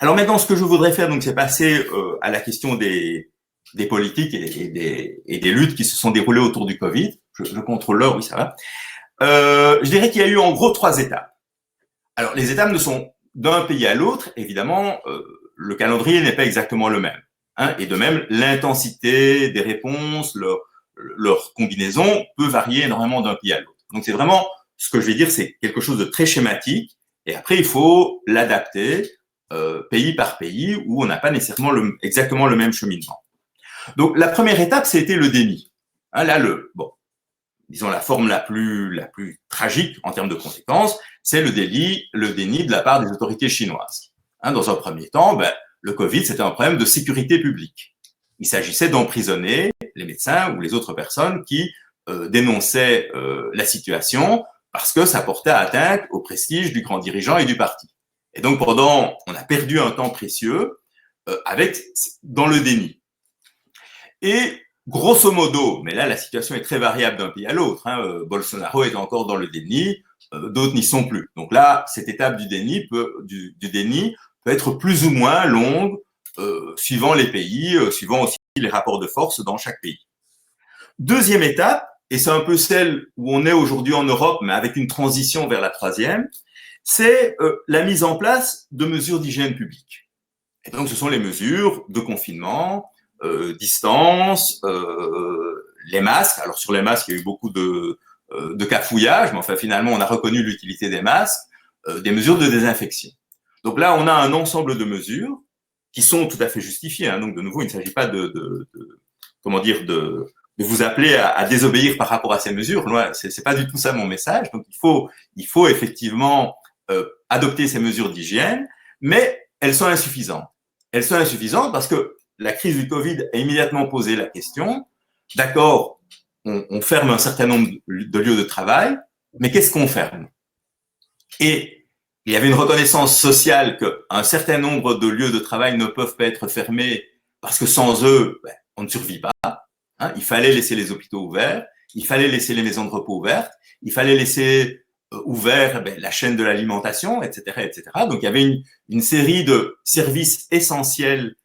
Alors maintenant, ce que je voudrais faire, donc, c'est passer à la question des politiques et des luttes qui se sont déroulées autour du Covid. Je contrôle l'heure, oui, ça va. Je dirais qu'il y a eu en gros 3 étapes. Alors, les étapes ne sont d'un pays à l'autre, évidemment, le calendrier n'est pas exactement le même. Hein, et de même, l'intensité des réponses, leur combinaison peut varier énormément d'un pays à l'autre. Donc, c'est vraiment, ce que je vais dire, c'est quelque chose de très schématique. Et après, il faut l'adapter pays par pays où on n'a pas nécessairement exactement le même cheminement. Donc, la première étape, c'était le déni. Hein, là, disons la forme la plus tragique en termes de conséquences, c'est le déni de la part des autorités chinoises. Dans un premier temps, le Covid, c'était un problème de sécurité publique. Il s'agissait d'emprisonner les médecins ou les autres personnes qui dénonçaient la situation parce que ça portait atteinte au prestige du grand dirigeant et du parti. Et donc, on a perdu un temps précieux dans le déni. Et grosso modo, mais là, la situation est très variable d'un pays à l'autre. Bolsonaro est encore dans le déni, d'autres n'y sont plus. Donc là, cette étape du déni peut être plus ou moins longue, suivant les pays, suivant aussi les rapports de force dans chaque pays. Deuxième étape, et c'est un peu celle où on est aujourd'hui en Europe, mais avec une transition vers la troisième, c'est la mise en place de mesures d'hygiène publique. Et donc, ce sont les mesures de confinement, distance, les masques. Alors, sur les masques, il y a eu beaucoup de cafouillage, mais enfin, finalement, on a reconnu l'utilité des masques, des mesures de désinfection. Donc là, on a un ensemble de mesures qui sont tout à fait justifiées. Donc, de nouveau, il ne s'agit pas de vous appeler à désobéir par rapport à ces mesures. C'est pas du tout ça mon message. Donc, il faut effectivement adopter ces mesures d'hygiène, mais elles sont insuffisantes. Elles sont insuffisantes parce que la crise du Covid a immédiatement posé la question. D'accord, on ferme un certain nombre de lieux de travail, mais qu'est-ce qu'on ferme? Et il y avait une reconnaissance sociale qu'un certain nombre de lieux de travail ne peuvent pas être fermés parce que sans eux, on ne survit pas. Il fallait laisser les hôpitaux ouverts, il fallait laisser les maisons de repos ouvertes, il fallait laisser ouvert la chaîne de l'alimentation, etc., etc. Donc, il y avait une série de services essentiels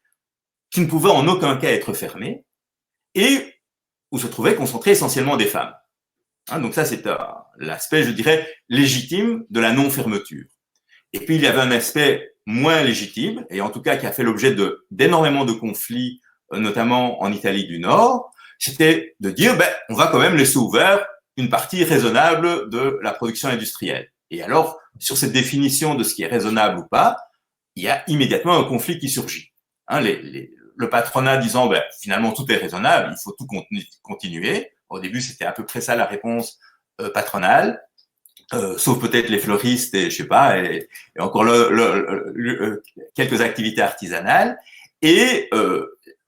qui ne pouvaient en aucun cas être fermés et où se trouvaient concentrées essentiellement des femmes. Donc ça, c'est l'aspect, je dirais, légitime de la non-fermeture. Et puis, il y avait un aspect moins légitime, et en tout cas qui a fait l'objet d'énormément de conflits, notamment en Italie du Nord, c'était de dire, on va quand même laisser ouvert une partie raisonnable de la production industrielle. Et alors, sur cette définition de ce qui est raisonnable ou pas, il y a immédiatement un conflit qui surgit. Le patronat disant, finalement, tout est raisonnable, il faut tout continuer. Au début, c'était à peu près ça la réponse patronale, sauf peut-être les fleuristes et je sais pas, et encore quelques activités artisanales. Et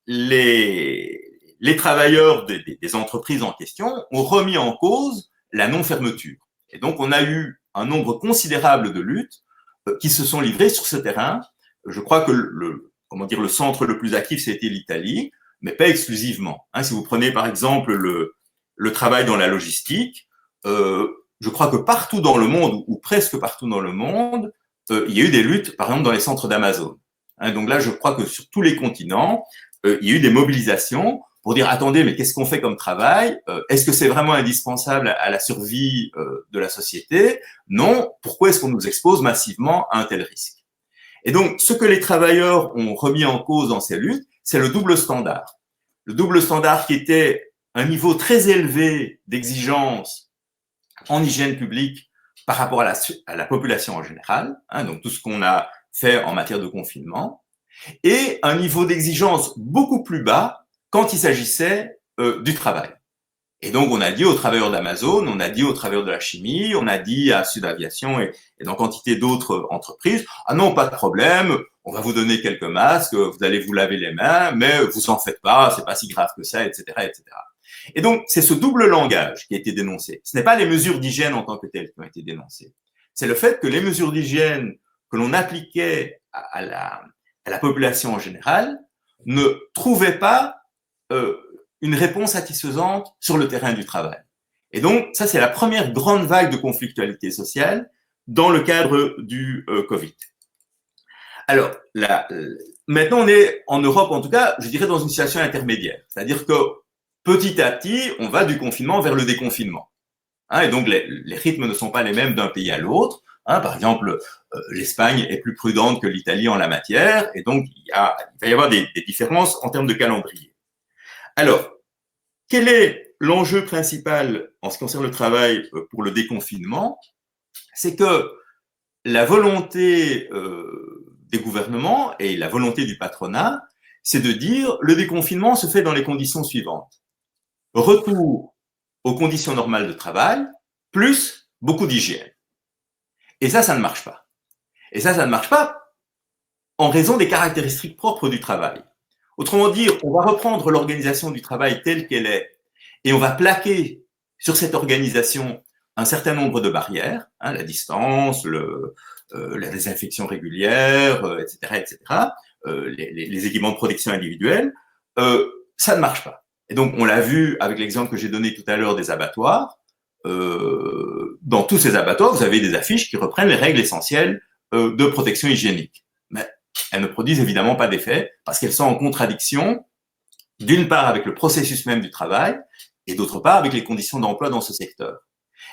les travailleurs des entreprises en question ont remis en cause la non-fermeture. Et donc, on a eu un nombre considérable de luttes qui se sont livrées sur ce terrain. Je crois que le centre le plus actif, c'était l'Italie, mais pas exclusivement. Si vous prenez, par exemple, le travail dans la logistique, je crois que partout dans le monde, ou presque partout dans le monde, il y a eu des luttes, par exemple, dans les centres d'Amazon. Donc là, je crois que sur tous les continents, il y a eu des mobilisations pour dire, attendez, mais qu'est-ce qu'on fait comme travail? Est-ce que c'est vraiment indispensable à la survie de la société? Non. Pourquoi est-ce qu'on nous expose massivement à un tel risque? Et donc, ce que les travailleurs ont remis en cause dans ces luttes, c'est le double standard. Le double standard qui était un niveau très élevé d'exigence en hygiène publique par rapport à la population en général, donc tout ce qu'on a fait en matière de confinement, et un niveau d'exigence beaucoup plus bas quand il s'agissait du travail. Et donc, on a dit aux travailleurs d'Amazon, on a dit aux travailleurs de la chimie, on a dit à Sud Aviation et dans quantité d'autres entreprises, ah non, pas de problème, on va vous donner quelques masques, vous allez vous laver les mains, mais vous en faites pas, c'est pas si grave que ça, etc., etc. Et donc, c'est ce double langage qui a été dénoncé. Ce n'est pas les mesures d'hygiène en tant que telles qui ont été dénoncées. C'est le fait que les mesures d'hygiène que l'on appliquait à la population en général ne trouvaient pas une réponse satisfaisante sur le terrain du travail. Et donc, ça, c'est la première grande vague de conflictualité sociale dans le cadre du Covid. Alors, maintenant, on est en Europe, en tout cas, je dirais, dans une situation intermédiaire. C'est-à-dire que petit à petit, on va du confinement vers le déconfinement. Et donc, les rythmes ne sont pas les mêmes d'un pays à l'autre. Par exemple, l'Espagne est plus prudente que l'Italie en la matière, et donc il va y avoir des différences en termes de calendrier. Alors, quel est l'enjeu principal en ce qui concerne le travail pour le déconfinement? C'est que la volonté des gouvernements et la volonté du patronat, c'est de dire le déconfinement se fait dans les conditions suivantes. Retour aux conditions normales de travail, plus beaucoup d'hygiène. Et ça ne marche pas. Et ça ne marche pas en raison des caractéristiques propres du travail. Autrement dit, on va reprendre l'organisation du travail telle qu'elle est et on va plaquer sur cette organisation un certain nombre de barrières, hein, la distance, la désinfection régulière, etc., les équipements de protection individuelle, ça ne marche pas. Et donc, on l'a vu avec l'exemple que j'ai donné tout à l'heure des abattoirs. Dans tous ces abattoirs, vous avez des affiches qui reprennent les règles essentielles de protection hygiénique. Mais elles ne produisent évidemment pas d'effet parce qu'elles sont en contradiction, d'une part avec le processus même du travail et d'autre part avec les conditions d'emploi dans ce secteur.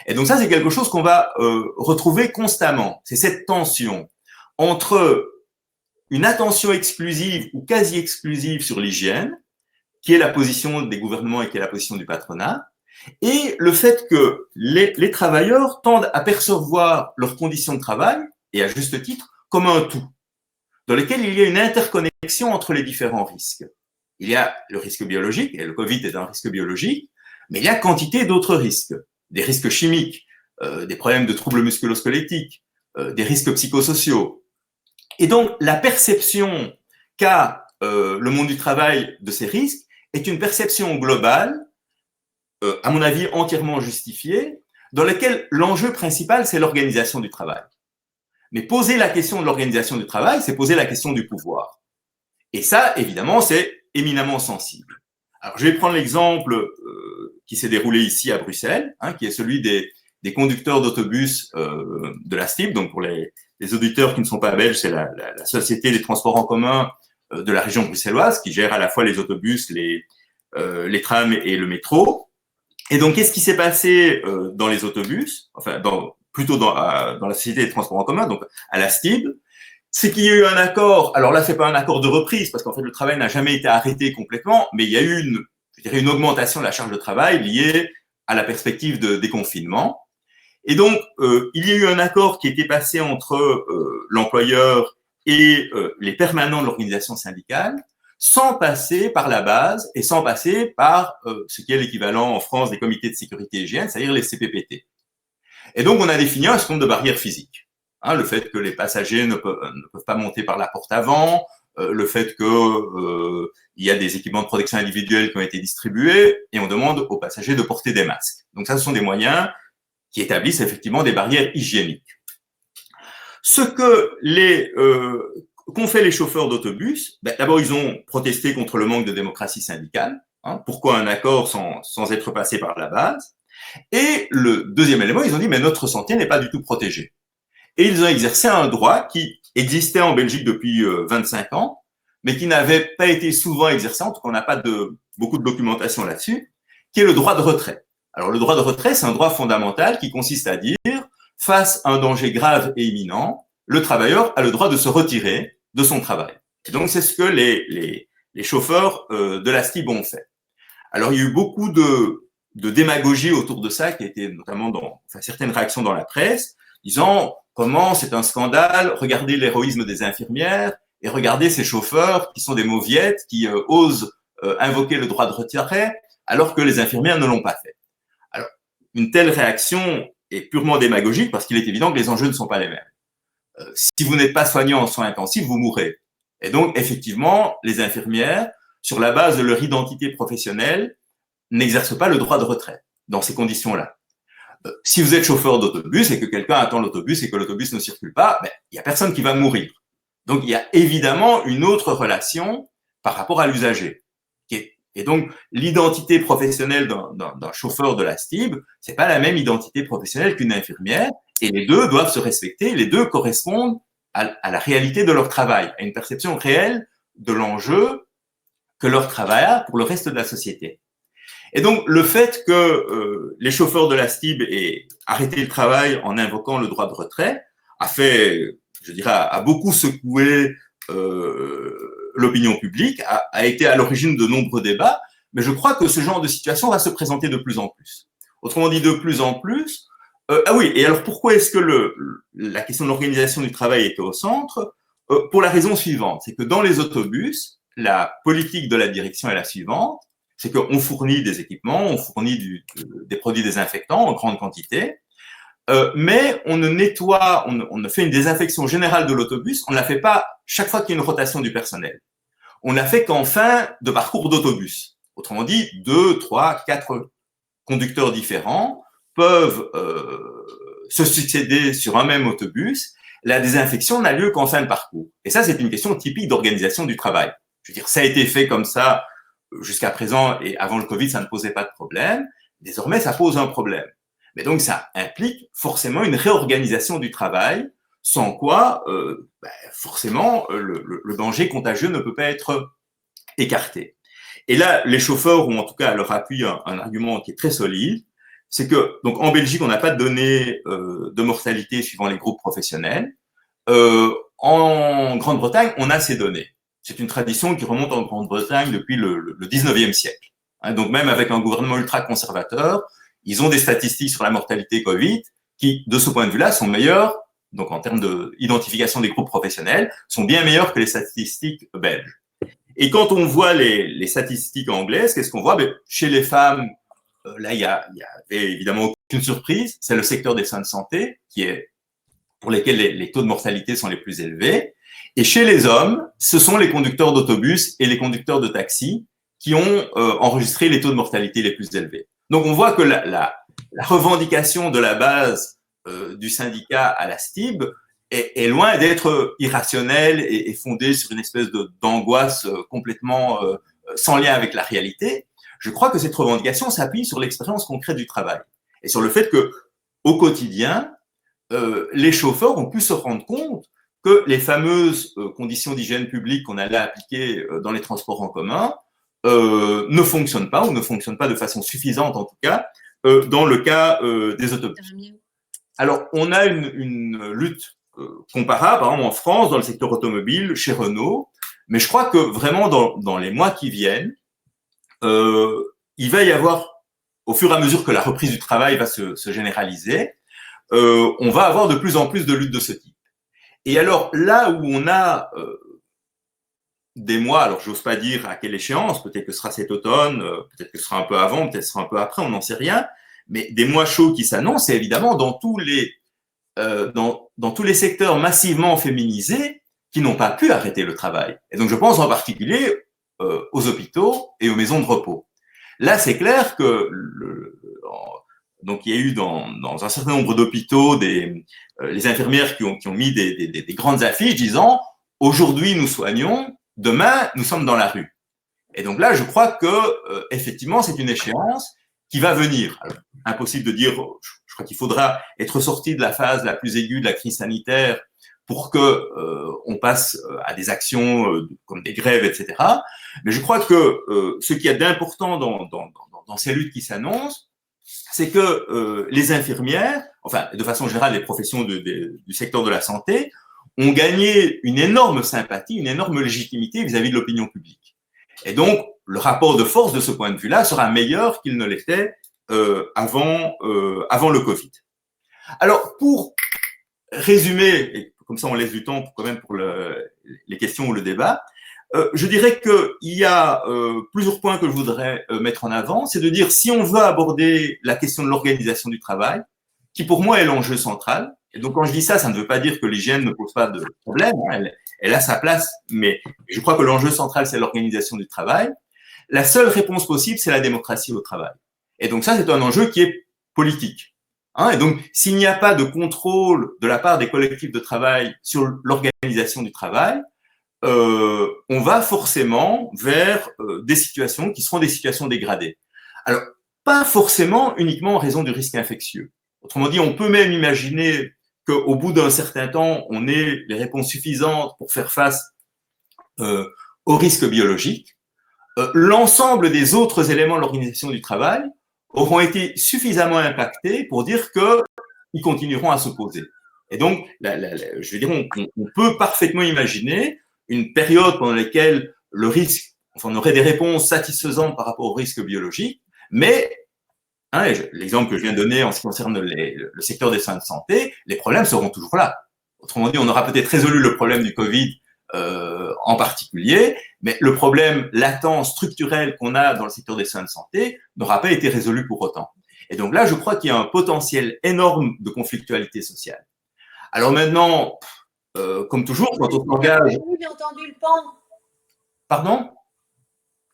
Et donc ça, c'est quelque chose qu'on va retrouver constamment. C'est cette tension entre une attention exclusive ou quasi exclusive sur l'hygiène, qui est la position des gouvernements et qui est la position du patronat, et le fait que les travailleurs tendent à percevoir leurs conditions de travail, et à juste titre, comme un tout, dans lequel il y a une interconnexion entre les différents risques. Il y a le risque biologique, et le Covid est un risque biologique, mais il y a quantité d'autres risques, des risques chimiques, des problèmes de troubles musculo-squelettiques, des risques psychosociaux. Et donc, la perception qu'a le monde du travail de ces risques est une perception globale, à mon avis entièrement justifiée, dans laquelle l'enjeu principal, c'est l'organisation du travail. Mais poser la question de l'organisation du travail, c'est poser la question du pouvoir. Et ça, évidemment, c'est éminemment sensible. Alors, je vais prendre l'exemple qui s'est déroulé ici à Bruxelles, hein, qui est celui des conducteurs d'autobus de la STIB. Donc, pour les auditeurs qui ne sont pas belges, c'est la Société des transports en commun de la région bruxelloise, qui gère à la fois les autobus, les trams et le métro. Et donc, qu'est-ce qui s'est passé dans les autobus, enfin, plutôt dans la Société des transports en commun, donc à la STIB, c'est qu'il y a eu un accord. Alors là, c'est pas un accord de reprise, parce qu'en fait, le travail n'a jamais été arrêté complètement, mais il y a eu une augmentation de la charge de travail liée à la perspective de déconfinement. Et donc, il y a eu un accord qui était passé entre l'employeur et les permanents de l'organisation syndicale, sans passer par la base et sans passer par ce qui est l'équivalent en France des comités de sécurité et hygiène, c'est-à-dire les CPPT. Et donc, on a défini un certain nombre de barrières physiques. Hein, le fait que les passagers ne peuvent pas monter par la porte avant, le fait que il y a des équipements de protection individuelle qui ont été distribués, et on demande aux passagers de porter des masques. Donc ça, ce sont des moyens qui établissent effectivement des barrières hygiéniques. Ce que qu'ont fait les chauffeurs d'autobus, d'abord, ils ont protesté contre le manque de démocratie syndicale. Hein, pourquoi un accord sans être passé par la base? Et le deuxième élément, ils ont dit, mais notre santé n'est pas du tout protégée. Et ils ont exercé un droit qui existait en Belgique depuis 25 ans, mais qui n'avait pas été souvent exercé, en tout cas on n'a pas beaucoup de documentation là-dessus, qui est le droit de retrait. Alors le droit de retrait, c'est un droit fondamental qui consiste à dire, face à un danger grave et imminent, le travailleur a le droit de se retirer de son travail. Et donc c'est ce que les chauffeurs de la STIB ont fait. Alors il y a eu beaucoup de démagogie autour de ça, qui était notamment certaines réactions dans la presse, disant comment c'est un scandale, regardez l'héroïsme des infirmières et regardez ces chauffeurs qui sont des mauviettes, qui osent invoquer le droit de retrait alors que les infirmières ne l'ont pas fait. Alors, une telle réaction est purement démagogique parce qu'il est évident que les enjeux ne sont pas les mêmes. Si vous n'êtes pas soignant en soins intensifs, vous mourrez. Et donc, effectivement, les infirmières, sur la base de leur identité professionnelle, n'exercent pas le droit de retrait dans ces conditions-là. Si vous êtes chauffeur d'autobus et que quelqu'un attend l'autobus et que l'autobus ne circule pas, il y a personne qui va mourir. Donc, il y a évidemment une autre relation par rapport à l'usager. Et donc, l'identité professionnelle d'un chauffeur de la STIB, c'est pas la même identité professionnelle qu'une infirmière, et les deux doivent se respecter, les deux correspondent à la réalité de leur travail, à une perception réelle de l'enjeu que leur travail a pour le reste de la société. Et donc, le fait que les chauffeurs de la STIB aient arrêté le travail en invoquant le droit de retrait a fait, je dirais, a beaucoup secoué l'opinion publique, a été à l'origine de nombreux débats, mais je crois que ce genre de situation va se présenter de plus en plus. Autrement dit, de plus en plus. Ah oui, et alors pourquoi est-ce que la question de l'organisation du travail était au centre? Pour la raison suivante, c'est que dans les autobus, la politique de la direction est la suivante. C'est qu'on fournit des équipements, on fournit des produits désinfectants en grande quantité, mais on ne nettoie, on ne fait une désinfection générale de l'autobus, on ne la fait pas chaque fois qu'il y a une rotation du personnel. On la fait qu'en fin de parcours d'autobus. Autrement dit, 2, 3, 4 conducteurs différents peuvent se succéder sur un même autobus. La désinfection n'a lieu qu'en fin de parcours. Et ça, c'est une question typique d'organisation du travail. Je veux dire, ça a été fait comme ça jusqu'à présent, et avant le Covid, ça ne posait pas de problème. Désormais, ça pose un problème. Mais donc, ça implique forcément une réorganisation du travail, sans quoi, forcément, le danger contagieux ne peut pas être écarté. Et là, les chauffeurs ont en tout cas à leur appui un argument qui est très solide, c'est que, donc, en Belgique, on n'a pas de données de mortalité suivant les groupes professionnels. En Grande-Bretagne, on a ces données. C'est une tradition qui remonte en Grande-Bretagne depuis le 19e siècle. Donc, même avec un gouvernement ultra-conservateur, ils ont des statistiques sur la mortalité Covid qui, de ce point de vue-là, sont meilleures, donc en termes d'identification des groupes professionnels, sont bien meilleures que les statistiques belges. Et quand on voit les statistiques anglaises, qu'est-ce qu'on voit? Chez les femmes, là, il y avait évidemment aucune surprise. C'est le secteur des soins de santé pour lesquels les taux de mortalité sont les plus élevés. Et chez les hommes, ce sont les conducteurs d'autobus et les conducteurs de taxi qui ont enregistré les taux de mortalité les plus élevés. Donc, on voit que la revendication de la base du syndicat à la STIB est loin d'être irrationnelle et fondée sur une espèce d'angoisse complètement sans lien avec la réalité. Je crois que cette revendication s'appuie sur l'expérience concrète du travail et sur le fait que, au quotidien, les chauffeurs ont pu se rendre compte que les fameuses conditions d'hygiène publique qu'on allait appliquer dans les transports en commun ne fonctionnent pas ou ne fonctionnent pas de façon suffisante, en tout cas, dans le cas des autobus. Alors, on a une lutte comparable, par exemple en France, dans le secteur automobile, chez Renault, mais je crois que vraiment dans les mois qui viennent, il va y avoir, au fur et à mesure que la reprise du travail va se généraliser, on va avoir de plus en plus de luttes de ce type. Et alors, là où on a des mois, alors j'ose pas dire à quelle échéance, peut-être que ce sera cet automne, peut-être que ce sera un peu avant, peut-être que ce sera un peu après, on n'en sait rien, mais des mois chauds qui s'annoncent, c'est évidemment dans tous les secteurs massivement féminisés qui n'ont pas pu arrêter le travail. Et donc, je pense en particulier aux hôpitaux et aux maisons de repos. Là, c'est clair que donc il y a eu dans un certain nombre d'hôpitaux les infirmières qui ont mis des grandes affiches disant « Aujourd'hui, nous soignons, demain, nous sommes dans la rue ». Et donc là, je crois que effectivement, c'est une échéance qui va venir. Alors, impossible de dire, je crois qu'il faudra être sorti de la phase la plus aiguë de la crise sanitaire pour que on passe à des actions comme des grèves, etc. Mais je crois que ce qu'il y a d'important dans ces luttes qui s'annoncent, c'est que les infirmières, enfin de façon générale les professions du secteur de la santé, ont gagné une énorme sympathie, une énorme légitimité vis-à-vis de l'opinion publique. Et donc, le rapport de force de ce point de vue-là sera meilleur qu'il ne l'était avant le Covid. Alors, pour résumer, et comme ça on laisse du temps quand même pour les questions ou le débat, je dirais qu'il y a plusieurs points que je voudrais mettre en avant. C'est de dire, si on veut aborder la question de l'organisation du travail, qui pour moi est l'enjeu central, et donc quand je dis ça, ça ne veut pas dire que l'hygiène ne pose pas de problème, elle a sa place, mais je crois que l'enjeu central, c'est l'organisation du travail. La seule réponse possible, c'est la démocratie au travail. Et donc ça, c'est un enjeu qui est politique. Et donc, s'il n'y a pas de contrôle de la part des collectifs de travail sur l'organisation du travail, on va forcément vers des situations qui seront des situations dégradées. Alors, pas forcément uniquement en raison du risque infectieux. Autrement dit, on peut même imaginer qu'au bout d'un certain temps, on ait les réponses suffisantes pour faire face au risque biologique. L'ensemble des autres éléments de l'organisation du travail auront été suffisamment impactés pour dire qu'ils continueront à s'opposer. Et donc, je veux dire, on peut parfaitement imaginer une période pendant laquelle le risque, enfin, on aurait des réponses satisfaisantes par rapport au risque biologique, mais l'exemple que je viens de donner en ce qui concerne le secteur des soins de santé, les problèmes seront toujours là. Autrement dit, on aura peut-être résolu le problème du Covid en particulier, Mais le problème latent, structurel qu'on a dans le secteur des soins de santé n'aura pas été résolu pour autant. Et donc là, je crois qu'il y a un potentiel énorme de conflictualité sociale. Alors maintenant, comme toujours, quand on s'engage… J'ai entendu le pan. Pardon ?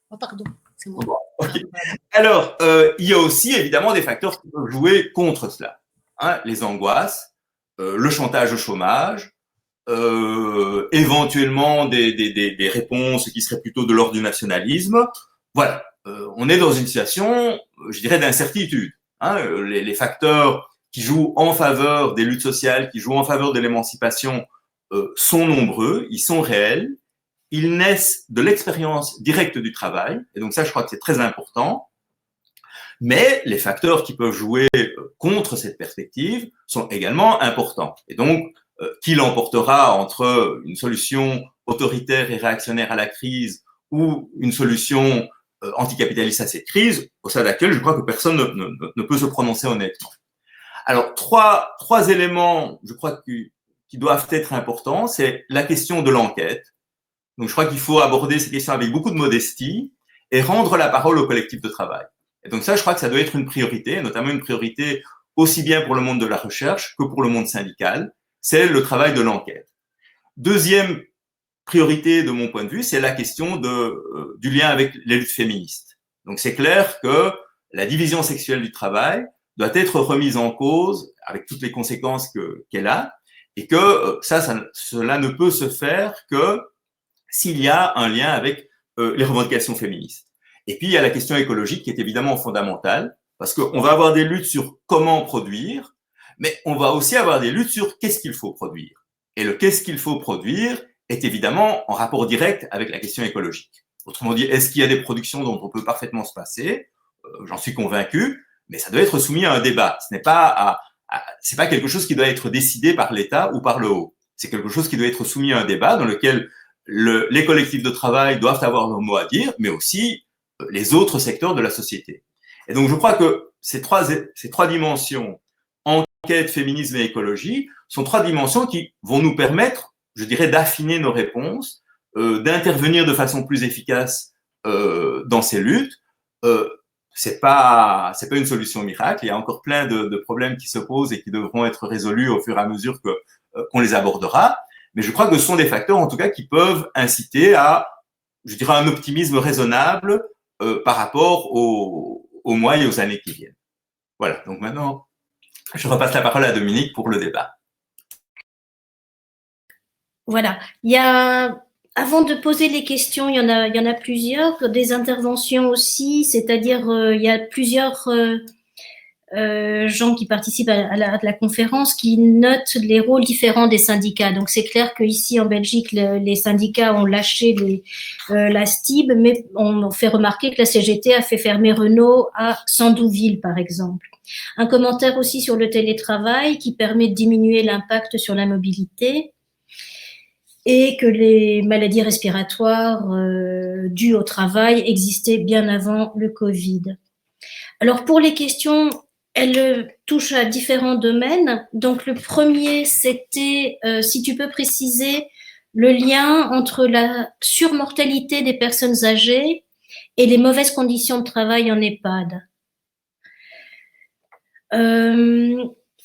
Oh, pardon, c'est moi. Bon, okay. Alors, il y a aussi évidemment des facteurs qui peuvent jouer contre cela. Hein, les angoisses, le chantage au chômage, éventuellement des réponses qui seraient plutôt de l'ordre du nationalisme. Voilà, on est dans une situation, je dirais, d'incertitude. Hein, les facteurs qui jouent en faveur des luttes sociales, qui jouent en faveur de l'émancipation, sont nombreux, ils sont réels. Ils naissent de l'expérience directe du travail, et donc ça, je crois que c'est très important. Mais les facteurs qui peuvent jouer contre cette perspective sont également importants. Et donc, qui l'emportera entre une solution autoritaire et réactionnaire à la crise ou une solution anticapitaliste à cette crise, au stade actuel, je crois que personne ne peut se prononcer honnêtement. Alors, trois éléments, je crois, qui doivent être importants, c'est la question de l'enquête. Donc, je crois qu'il faut aborder ces questions avec beaucoup de modestie et rendre la parole au collectif de travail. Et donc ça, je crois que ça doit être une priorité, notamment une priorité aussi bien pour le monde de la recherche que pour le monde syndical, c'est le travail de l'enquête. Deuxième priorité de mon point de vue, c'est la question du lien avec les luttes féministes. Donc c'est clair que la division sexuelle du travail doit être remise en cause avec toutes les conséquences qu'elle a, et que cela ne peut se faire que s'il y a un lien avec les revendications féministes. Et puis, il y a la question écologique qui est évidemment fondamentale, parce qu'on va avoir des luttes sur comment produire, mais on va aussi avoir des luttes sur qu'est-ce qu'il faut produire. Et le qu'est-ce qu'il faut produire est évidemment en rapport direct avec la question écologique. Autrement dit, est-ce qu'il y a des productions dont on peut parfaitement se passer ? J'en suis convaincu, mais ça doit être soumis à un débat. Ce n'est pas c'est pas quelque chose qui doit être décidé par l'État ou par le haut. C'est quelque chose qui doit être soumis à un débat dans lequel les collectifs de travail doivent avoir leur mot à dire, mais aussi les autres secteurs de la société. Et donc, je crois que ces trois dimensions, enquête, féminisme et écologie, sont trois dimensions qui vont nous permettre, je dirais, d'affiner nos réponses, d'intervenir de façon plus efficace dans ces luttes. C'est pas une solution miracle. Il y a encore plein de problèmes qui se posent et qui devront être résolus au fur et à mesure qu'on les abordera. Mais je crois que ce sont des facteurs, en tout cas, qui peuvent inciter à, je dirais, un optimisme raisonnable par rapport aux mois et aux années qui viennent. Voilà, donc maintenant, je repasse la parole à Dominique pour le débat. Voilà, avant de poser les questions, il y en a plusieurs, des interventions aussi, c'est-à-dire il y a plusieurs gens qui participent à la conférence qui notent les rôles différents des syndicats. Donc c'est clair qu'ici en Belgique, les syndicats ont lâché la STIB, mais on fait remarquer que la CGT a fait fermer Renault à Sandouville, par exemple. Un commentaire aussi sur le télétravail qui permet de diminuer l'impact sur la mobilité et que les maladies respiratoires dues au travail existaient bien avant le Covid. Alors pour les questions, elles touchent à différents domaines. Donc le premier, c'était si tu peux préciser le lien entre la surmortalité des personnes âgées et les mauvaises conditions de travail en EHPAD.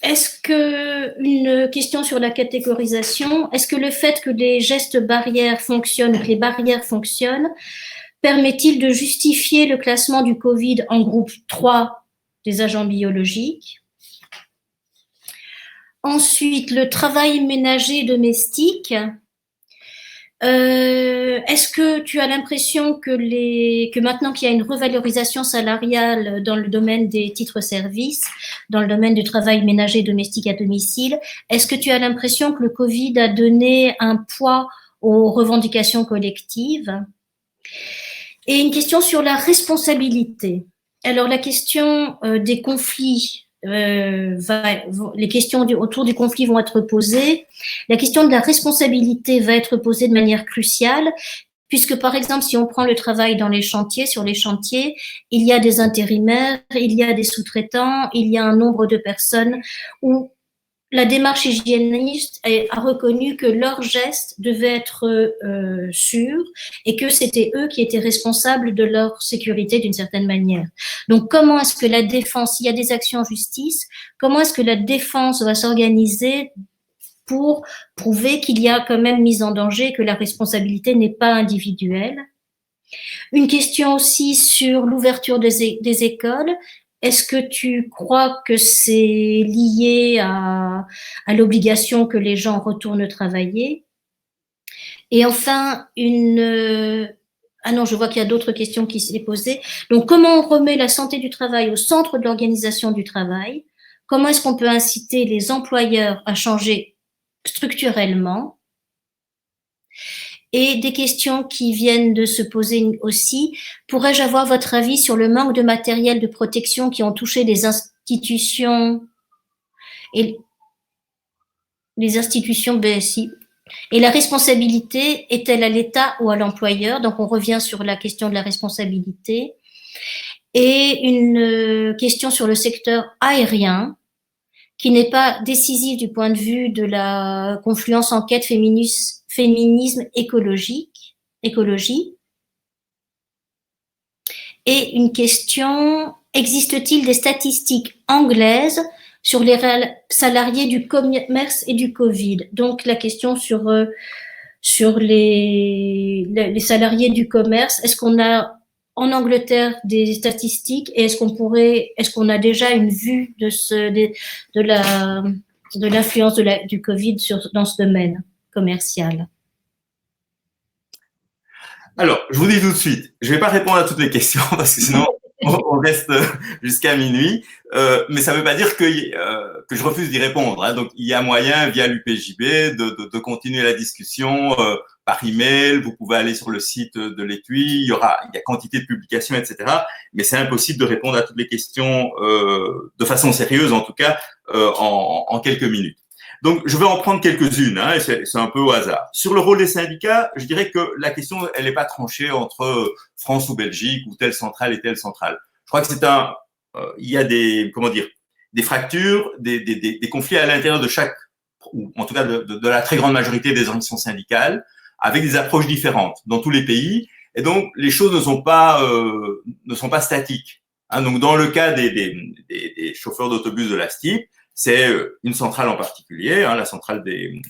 Est-ce que, une question sur la catégorisation, est-ce que le fait que les gestes barrières fonctionnent, que les barrières fonctionnent, permet-il de justifier le classement du Covid en groupe 3 des agents biologiques? Ensuite, le travail ménager domestique. Est-ce que tu as l'impression que maintenant qu'il y a une revalorisation salariale dans le domaine des titres-services, dans le domaine du travail ménager domestique à domicile, est-ce que tu as l'impression que le Covid a donné un poids aux revendications collectives? Et une question sur la responsabilité. Alors la question des conflits, les questions autour du conflit vont être posées. La question de la responsabilité va être posée de manière cruciale, puisque par exemple, si on prend le travail dans les chantiers, sur les chantiers, il y a des intérimaires, il y a des sous-traitants, il y a un nombre de personnes où la démarche hygiéniste a reconnu que leur geste devait être sûr et que c'était eux qui étaient responsables de leur sécurité d'une certaine manière. Donc, comment est-ce que la défense, s'il y a des actions en justice, comment est-ce que la défense va s'organiser pour prouver qu'il y a quand même mise en danger, que la responsabilité n'est pas individuelle? Une question aussi sur l'ouverture des écoles. Est-ce que tu crois que c'est lié à l'obligation que les gens retournent travailler? Et enfin, ah non, je vois qu'il y a d'autres questions qui s'est posées. Donc, comment on remet la santé du travail au centre de l'organisation du travail? Comment est-ce qu'on peut inciter les employeurs à changer structurellement? Et des questions qui viennent de se poser aussi. Pourrais-je avoir votre avis sur le manque de matériel de protection qui ont touché les institutions et les institutions BSI? Et la responsabilité est-elle à l'État ou à l'employeur? Donc, on revient sur la question de la responsabilité. Et une question sur le secteur aérien, qui n'est pas décisif du point de vue de la confluence enquête féminisme écologie. Et une question, existe-t-il des statistiques anglaises sur les salariés du commerce et du Covid? Donc, la question sur les salariés du commerce, est-ce qu'on a en Angleterre des statistiques et est-ce qu'on a déjà une vue de l'influence du Covid dans ce domaine commercial? Alors, je vous dis tout de suite, je vais pas répondre à toutes les questions parce que sinon on reste jusqu'à minuit. Mais ça veut pas dire que je refuse d'y répondre. Hein. Donc, il y a moyen via l'UPJB de continuer la discussion par email. Vous pouvez aller sur le site de l'Étui. Il y a quantité de publications, etc. Mais c'est impossible de répondre à toutes les questions de façon sérieuse, en tout cas en quelques minutes. Donc, je vais en prendre quelques-unes, hein, et c'est un peu au hasard. Sur le rôle des syndicats, je dirais que la question, elle n'est pas tranchée entre France ou Belgique ou telle centrale et telle centrale. Je crois que il y a des fractures, des conflits à l'intérieur de chaque, ou en tout cas de la très grande majorité des organisations syndicales, avec des approches différentes dans tous les pays. Et donc, les choses ne sont pas statiques. Hein, donc, dans le cas des chauffeurs d'autobus de la STIP, c'est une centrale en particulier, hein, la centrale des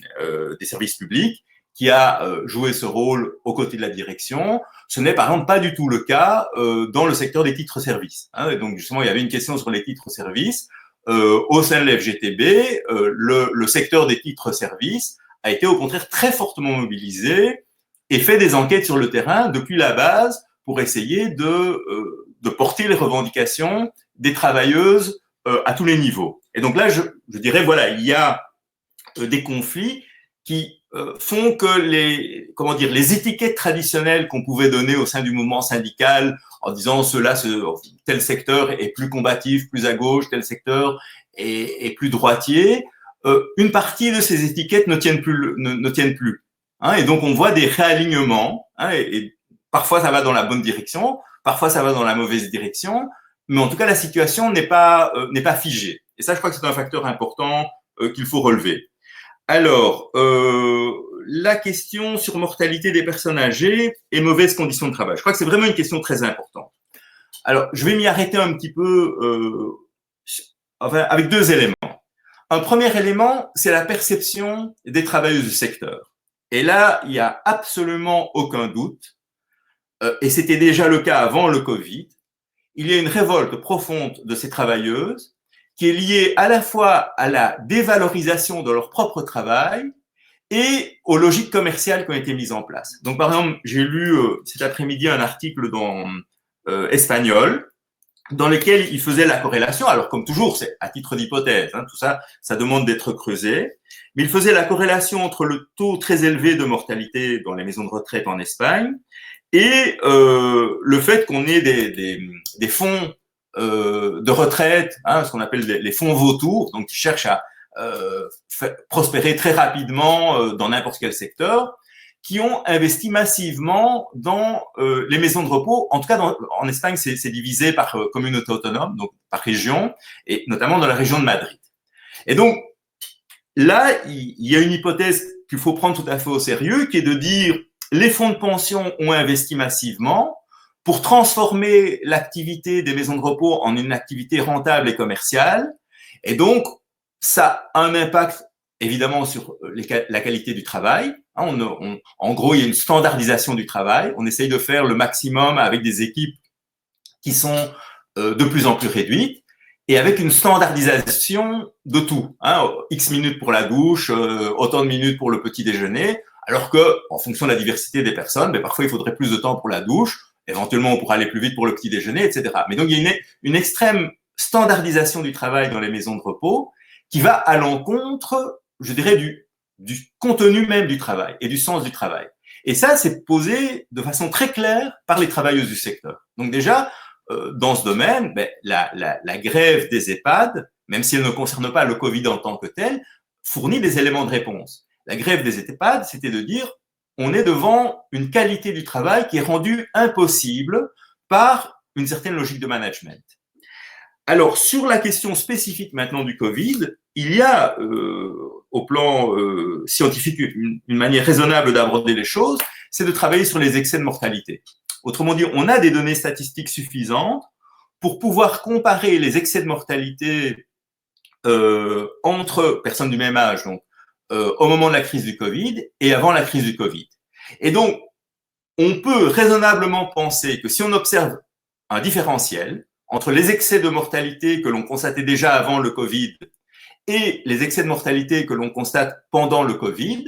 services publics, qui a joué ce rôle aux côtés de la direction. Ce n'est par exemple pas du tout le cas dans le secteur des titres-services. Hein, et donc justement, il y avait une question sur les titres-services. Au sein de l'FGTB, le secteur des titres-services a été au contraire très fortement mobilisé et fait des enquêtes sur le terrain depuis la base pour essayer de porter les revendications des travailleuses à tous les niveaux. Et donc là, je dirais, voilà, il y a des conflits qui font que les étiquettes traditionnelles qu'on pouvait donner au sein du mouvement syndical en disant tel secteur est plus combatif, plus à gauche, tel secteur est plus droitier, une partie de ces étiquettes ne tiennent plus. Hein, et donc on voit des réalignements, hein, et parfois ça va dans la bonne direction, parfois ça va dans la mauvaise direction, mais en tout cas la situation n'est pas figée. Et ça, je crois que c'est un facteur important qu'il faut relever. Alors, la question sur mortalité des personnes âgées et mauvaises conditions de travail. Je crois que c'est vraiment une question très importante. Alors, je vais m'y arrêter un petit peu avec deux éléments. Un premier élément, c'est la perception des travailleuses du secteur. Et là, il n'y a absolument aucun doute, et c'était déjà le cas avant le Covid, il y a une révolte profonde de ces travailleuses qui est liée à la fois à la dévalorisation de leur propre travail et aux logiques commerciales qui ont été mises en place. Donc, par exemple, j'ai lu cet après-midi un article dans Espagnol dans lequel il faisait la corrélation. Alors, comme toujours, c'est à titre d'hypothèse, hein, tout ça, ça demande d'être creusé. Mais il faisait la corrélation entre le taux très élevé de mortalité dans les maisons de retraite en Espagne et le fait qu'on ait des fonds de retraite, hein, ce qu'on appelle les fonds vautours, donc qui cherchent à prospérer très rapidement dans n'importe quel secteur, qui ont investi massivement dans les maisons de repos. En tout cas, en Espagne, c'est divisé par communauté autonome, donc par région, et notamment dans la région de Madrid. Et donc, là, il y a une hypothèse qu'il faut prendre tout à fait au sérieux, qui est de dire les fonds de pension ont investi massivement pour transformer l'activité des maisons de repos en une activité rentable et commerciale. Et donc, ça a un impact évidemment sur la qualité du travail. En gros, il y a une standardisation du travail. On essaye de faire le maximum avec des équipes qui sont de plus en plus réduites et avec une standardisation de tout. X minutes pour la douche, autant de minutes pour le petit déjeuner, alors que, en fonction de la diversité des personnes, mais parfois il faudrait plus de temps pour la douche, éventuellement on pourra aller plus vite pour le petit déjeuner, etc. Mais donc il y a une extrême standardisation du travail dans les maisons de repos qui va à l'encontre, je dirais, du contenu même du travail et du sens du travail. Et ça, c'est posé de façon très claire par les travailleuses du secteur. Donc déjà, dans ce domaine, la grève des EHPAD, même si elle ne concerne pas le Covid en tant que tel, fournit des éléments de réponse. La grève des EHPAD, c'était de dire on est devant une qualité du travail qui est rendue impossible par une certaine logique de management. Alors, sur la question spécifique maintenant du Covid, il y a, au plan scientifique, une manière raisonnable d'aborder les choses, c'est de travailler sur les excès de mortalité. Autrement dit, on a des données statistiques suffisantes pour pouvoir comparer les excès de mortalité entre personnes du même âge, donc au moment de la crise du Covid et avant la crise du Covid. Et donc, on peut raisonnablement penser que si on observe un différentiel entre les excès de mortalité que l'on constatait déjà avant le Covid et les excès de mortalité que l'on constate pendant le Covid,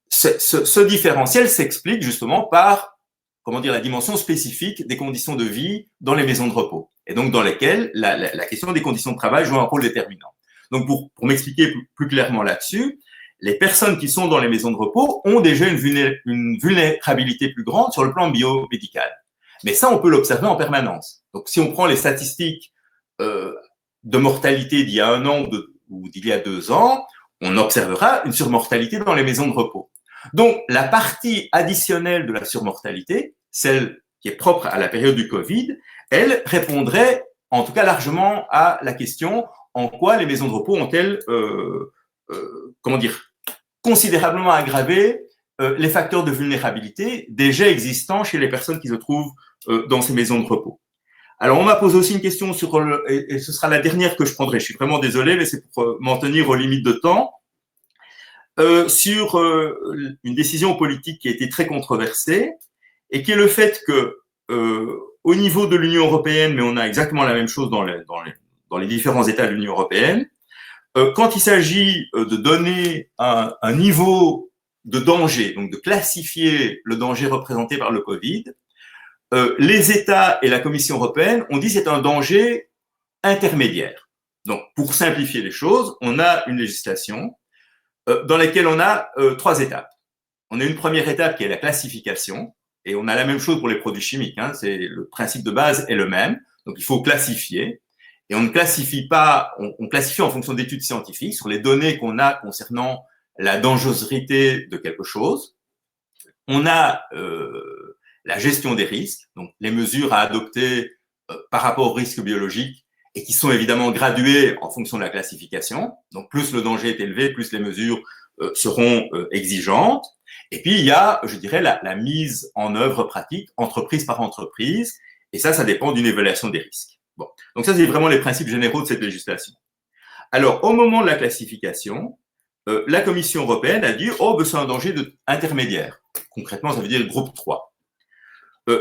ce différentiel s'explique justement par, la dimension spécifique des conditions de vie dans les maisons de repos, et donc dans lesquelles la question des conditions de travail joue un rôle déterminant. Donc, pour m'expliquer plus clairement là-dessus, les personnes qui sont dans les maisons de repos ont déjà une vulnérabilité plus grande sur le plan biomédical. Mais ça, on peut l'observer en permanence. Donc, si on prend les statistiques de mortalité d'il y a 1 an ou d'il y a 2 ans, on observera une surmortalité dans les maisons de repos. Donc, la partie additionnelle de la surmortalité, celle qui est propre à la période du Covid, elle répondrait en tout cas largement à la question en quoi les maisons de repos ont-elles, considérablement aggravé les facteurs de vulnérabilité déjà existants chez les personnes qui se trouvent dans ces maisons de repos. Alors, on m'a posé aussi une question sur et ce sera la dernière que je prendrai. Je suis vraiment désolé, mais c'est pour m'en tenir aux limites de temps. Sur une décision politique qui a été très controversée et qui est le fait que, au niveau de l'Union européenne, mais on a exactement la même chose dans les différents États de l'Union européenne, quand il s'agit de donner un niveau de danger, donc de classifier le danger représenté par le Covid, les États et la Commission européenne ont dit que c'est un danger intermédiaire. Donc, pour simplifier les choses, on a une législation dans laquelle on a 3 étapes. On a une première étape qui est la classification, et on a la même chose pour les produits chimiques. C'est le principe de base est le même. Donc, il faut classifier. Et on ne classifie pas, on classifie en fonction d'études scientifiques sur les données qu'on a concernant la dangerosité de quelque chose. On a la gestion des risques, donc les mesures à adopter par rapport aux risques biologiques et qui sont évidemment graduées en fonction de la classification. Donc, plus le danger est élevé, plus les mesures seront exigeantes. Et puis, il y a, je dirais, la mise en œuvre pratique, entreprise par entreprise, et ça dépend d'une évaluation des risques. Bon. Donc, ça, c'est vraiment les principes généraux de cette législation. Alors, au moment de la classification, la Commission européenne a dit « Oh, c'est un danger intermédiaire ». Concrètement, ça veut dire le groupe 3.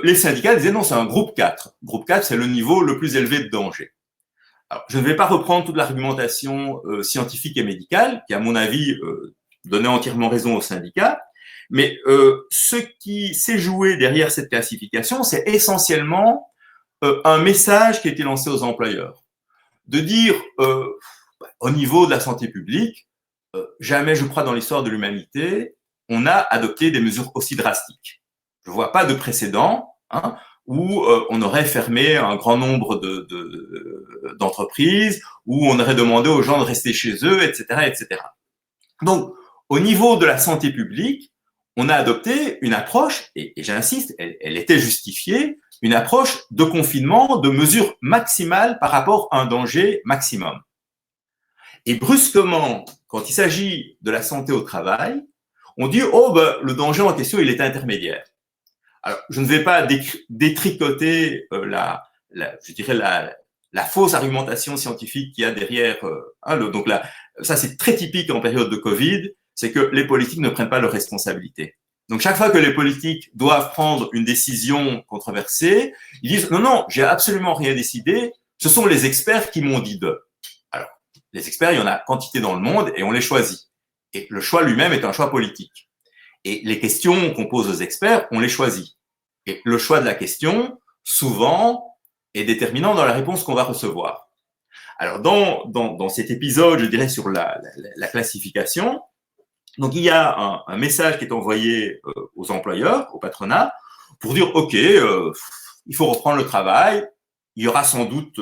Les syndicats disaient « Non, c'est un groupe 4 ». Groupe 4, c'est le niveau le plus élevé de danger. Alors, je ne vais pas reprendre toute l'argumentation scientifique et médicale, qui, à mon avis, donnait entièrement raison aux syndicats, mais ce qui s'est joué derrière cette classification, c'est essentiellement un message qui a été lancé aux employeurs. De dire, au niveau de la santé publique, jamais, je crois, dans l'histoire de l'humanité, on a adopté des mesures aussi drastiques. Je ne vois pas de précédent où on aurait fermé un grand nombre d'entreprises, où on aurait demandé aux gens de rester chez eux, etc., etc. Donc, au niveau de la santé publique, on a adopté une approche, et j'insiste, elle était justifiée, une approche de confinement, de mesures maximales par rapport à un danger maximum. Et brusquement, quand il s'agit de la santé au travail, on dit « Oh, ben, le danger en question, il est intermédiaire ». Alors, je ne vais pas détricoter je dirais la fausse argumentation scientifique qu'il y a derrière. Donc là, ça c'est très typique en période de Covid, c'est que les politiques ne prennent pas leurs responsabilités. Donc chaque fois que les politiques doivent prendre une décision controversée, ils disent non, non, j'ai absolument rien décidé, ce sont les experts qui m'ont dit de. Alors, les experts, il y en a quantité dans le monde et on les choisit. Et le choix lui-même est un choix politique. Et les questions qu'on pose aux experts, on les choisit. Et le choix de la question, souvent, est déterminant dans la réponse qu'on va recevoir. Alors, dans cet épisode, je dirais, sur la classification, donc il y a un message qui est envoyé aux employeurs, au patronat, pour dire, OK, il faut reprendre le travail, il y aura sans doute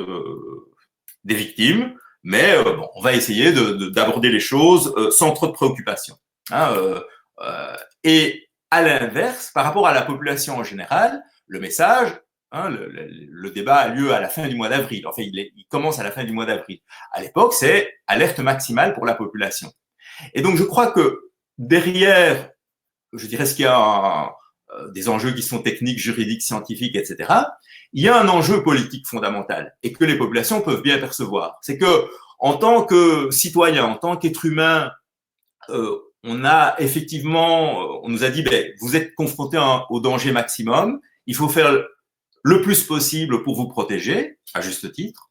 des victimes, mais bon, on va essayer d'aborder les choses sans trop de préoccupation. Et à l'inverse, par rapport à la population en général, le message, le débat a lieu à la fin du mois d'avril. Enfin, il commence à la fin du mois d'avril. À l'époque, c'est alerte maximale pour la population. Et donc, je crois que derrière, je dirais ce qu'il y a des enjeux qui sont techniques, juridiques, scientifiques, etc., il y a un enjeu politique fondamental et que les populations peuvent bien percevoir. C'est que, en tant que citoyen, en tant qu'être humain, on a effectivement, on nous a dit, vous êtes confronté au danger maximum, il faut faire le plus possible pour vous protéger, à juste titre.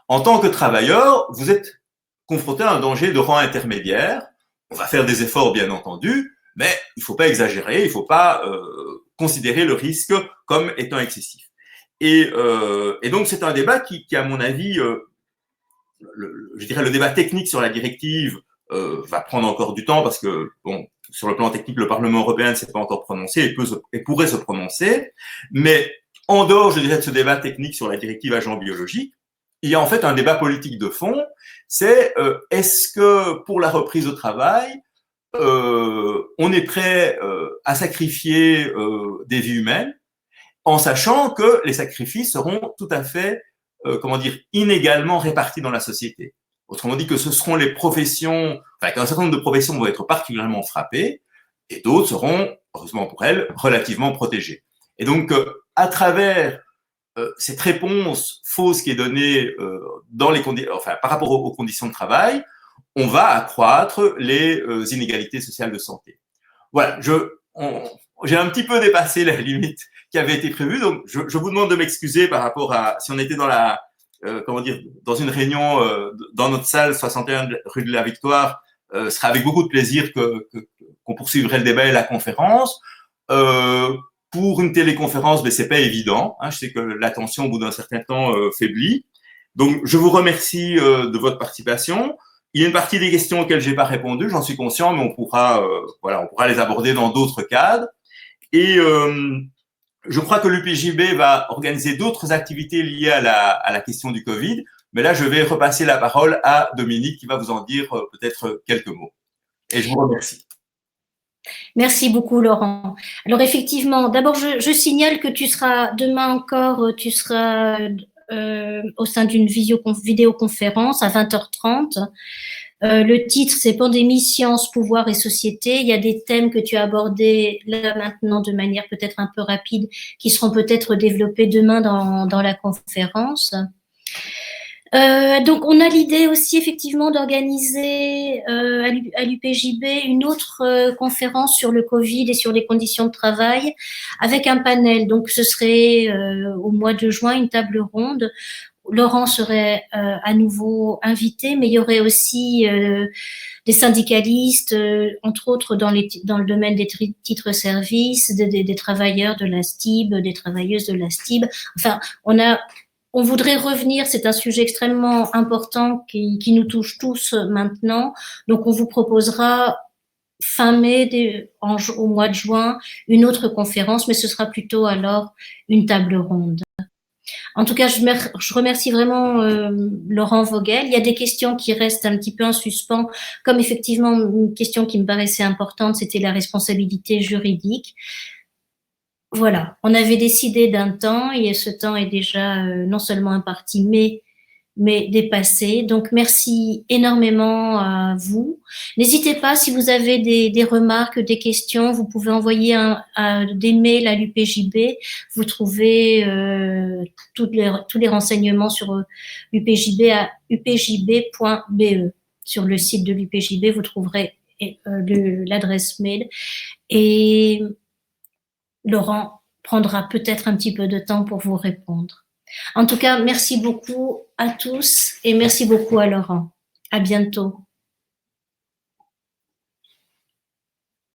En tant que travailleur, vous êtes confronté à un danger de rang intermédiaire. On va faire des efforts, bien entendu, mais il ne faut pas exagérer, il ne faut pas considérer le risque comme étant excessif. Et donc, c'est un débat qui à mon avis, je dirais le débat technique sur la directive va prendre encore du temps parce que, bon, sur le plan technique, le Parlement européen ne s'est pas encore prononcé et pourrait se prononcer. Mais en dehors, je dirais, de ce débat technique sur la directive agents biologiques, il y a en fait un débat politique de fond. C'est est-ce que pour la reprise au travail, on est prêt à sacrifier des vies humaines en sachant que les sacrifices seront tout à fait, inégalement répartis dans la société. Autrement dit que ce seront les professions, qu'un certain nombre de professions vont être particulièrement frappées et d'autres seront, heureusement pour elles, relativement protégées. Et donc, à travers cette réponse fausse qui est donnée par rapport aux conditions de travail, on va accroître les inégalités sociales de santé. Voilà, j'ai un petit peu dépassé la limite qui avait été prévue, donc je vous demande de m'excuser par rapport à si on était dans dans une réunion dans notre salle 61 rue de la Victoire, ce sera avec beaucoup de plaisir qu'on poursuivrait le débat et la conférence. Pour une téléconférence, c'est pas évident. Je sais que l'attention au bout d'un certain temps faiblit. Donc, je vous remercie de votre participation. Il y a une partie des questions auxquelles j'ai pas répondu, j'en suis conscient, mais on pourra les aborder dans d'autres cadres. Et je crois que l'UPJB va organiser d'autres activités liées à la question du Covid. Mais là, je vais repasser la parole à Dominique qui va vous en dire peut-être quelques mots. Et je vous remercie. Merci beaucoup, Laurent. Alors, effectivement, d'abord, je signale que tu seras demain encore, au sein d'une vidéoconférence à 20h30. Le titre, c'est Pandémie, science, pouvoir et société. Il y a des thèmes que tu as abordés là maintenant de manière peut-être un peu rapide qui seront peut-être développés demain dans la conférence. Donc, on a l'idée aussi effectivement d'organiser à l'UPJB une autre conférence sur le Covid et sur les conditions de travail avec un panel. Donc, ce serait au mois de juin une table ronde. Laurent serait à nouveau invité, mais il y aurait aussi des syndicalistes, entre autres dans le domaine des titres-services, des travailleurs de la STIB, des travailleuses de la STIB. Enfin, on voudrait revenir, c'est un sujet extrêmement important qui nous touche tous maintenant. Donc, on vous proposera fin mai, au mois de juin, une autre conférence, mais ce sera plutôt alors une table ronde. En tout cas, je remercie vraiment Laurent Vogel. Il y a des questions qui restent un petit peu en suspens, comme effectivement une question qui me paraissait importante, c'était la responsabilité juridique. Voilà, on avait décidé d'un temps et ce temps est déjà non seulement imparti, mais mais dépassé. Donc, merci énormément à vous. N'hésitez pas, si vous avez des remarques, des questions, vous pouvez envoyer des mails à l'UPJB. Vous trouvez tous les renseignements sur l'UPJB à upjb.be. Sur le site de l'UPJB, vous trouverez l'adresse mail. Et Laurent prendra peut-être un petit peu de temps pour vous répondre. En tout cas, merci beaucoup à tous et merci beaucoup à Laurent. À bientôt.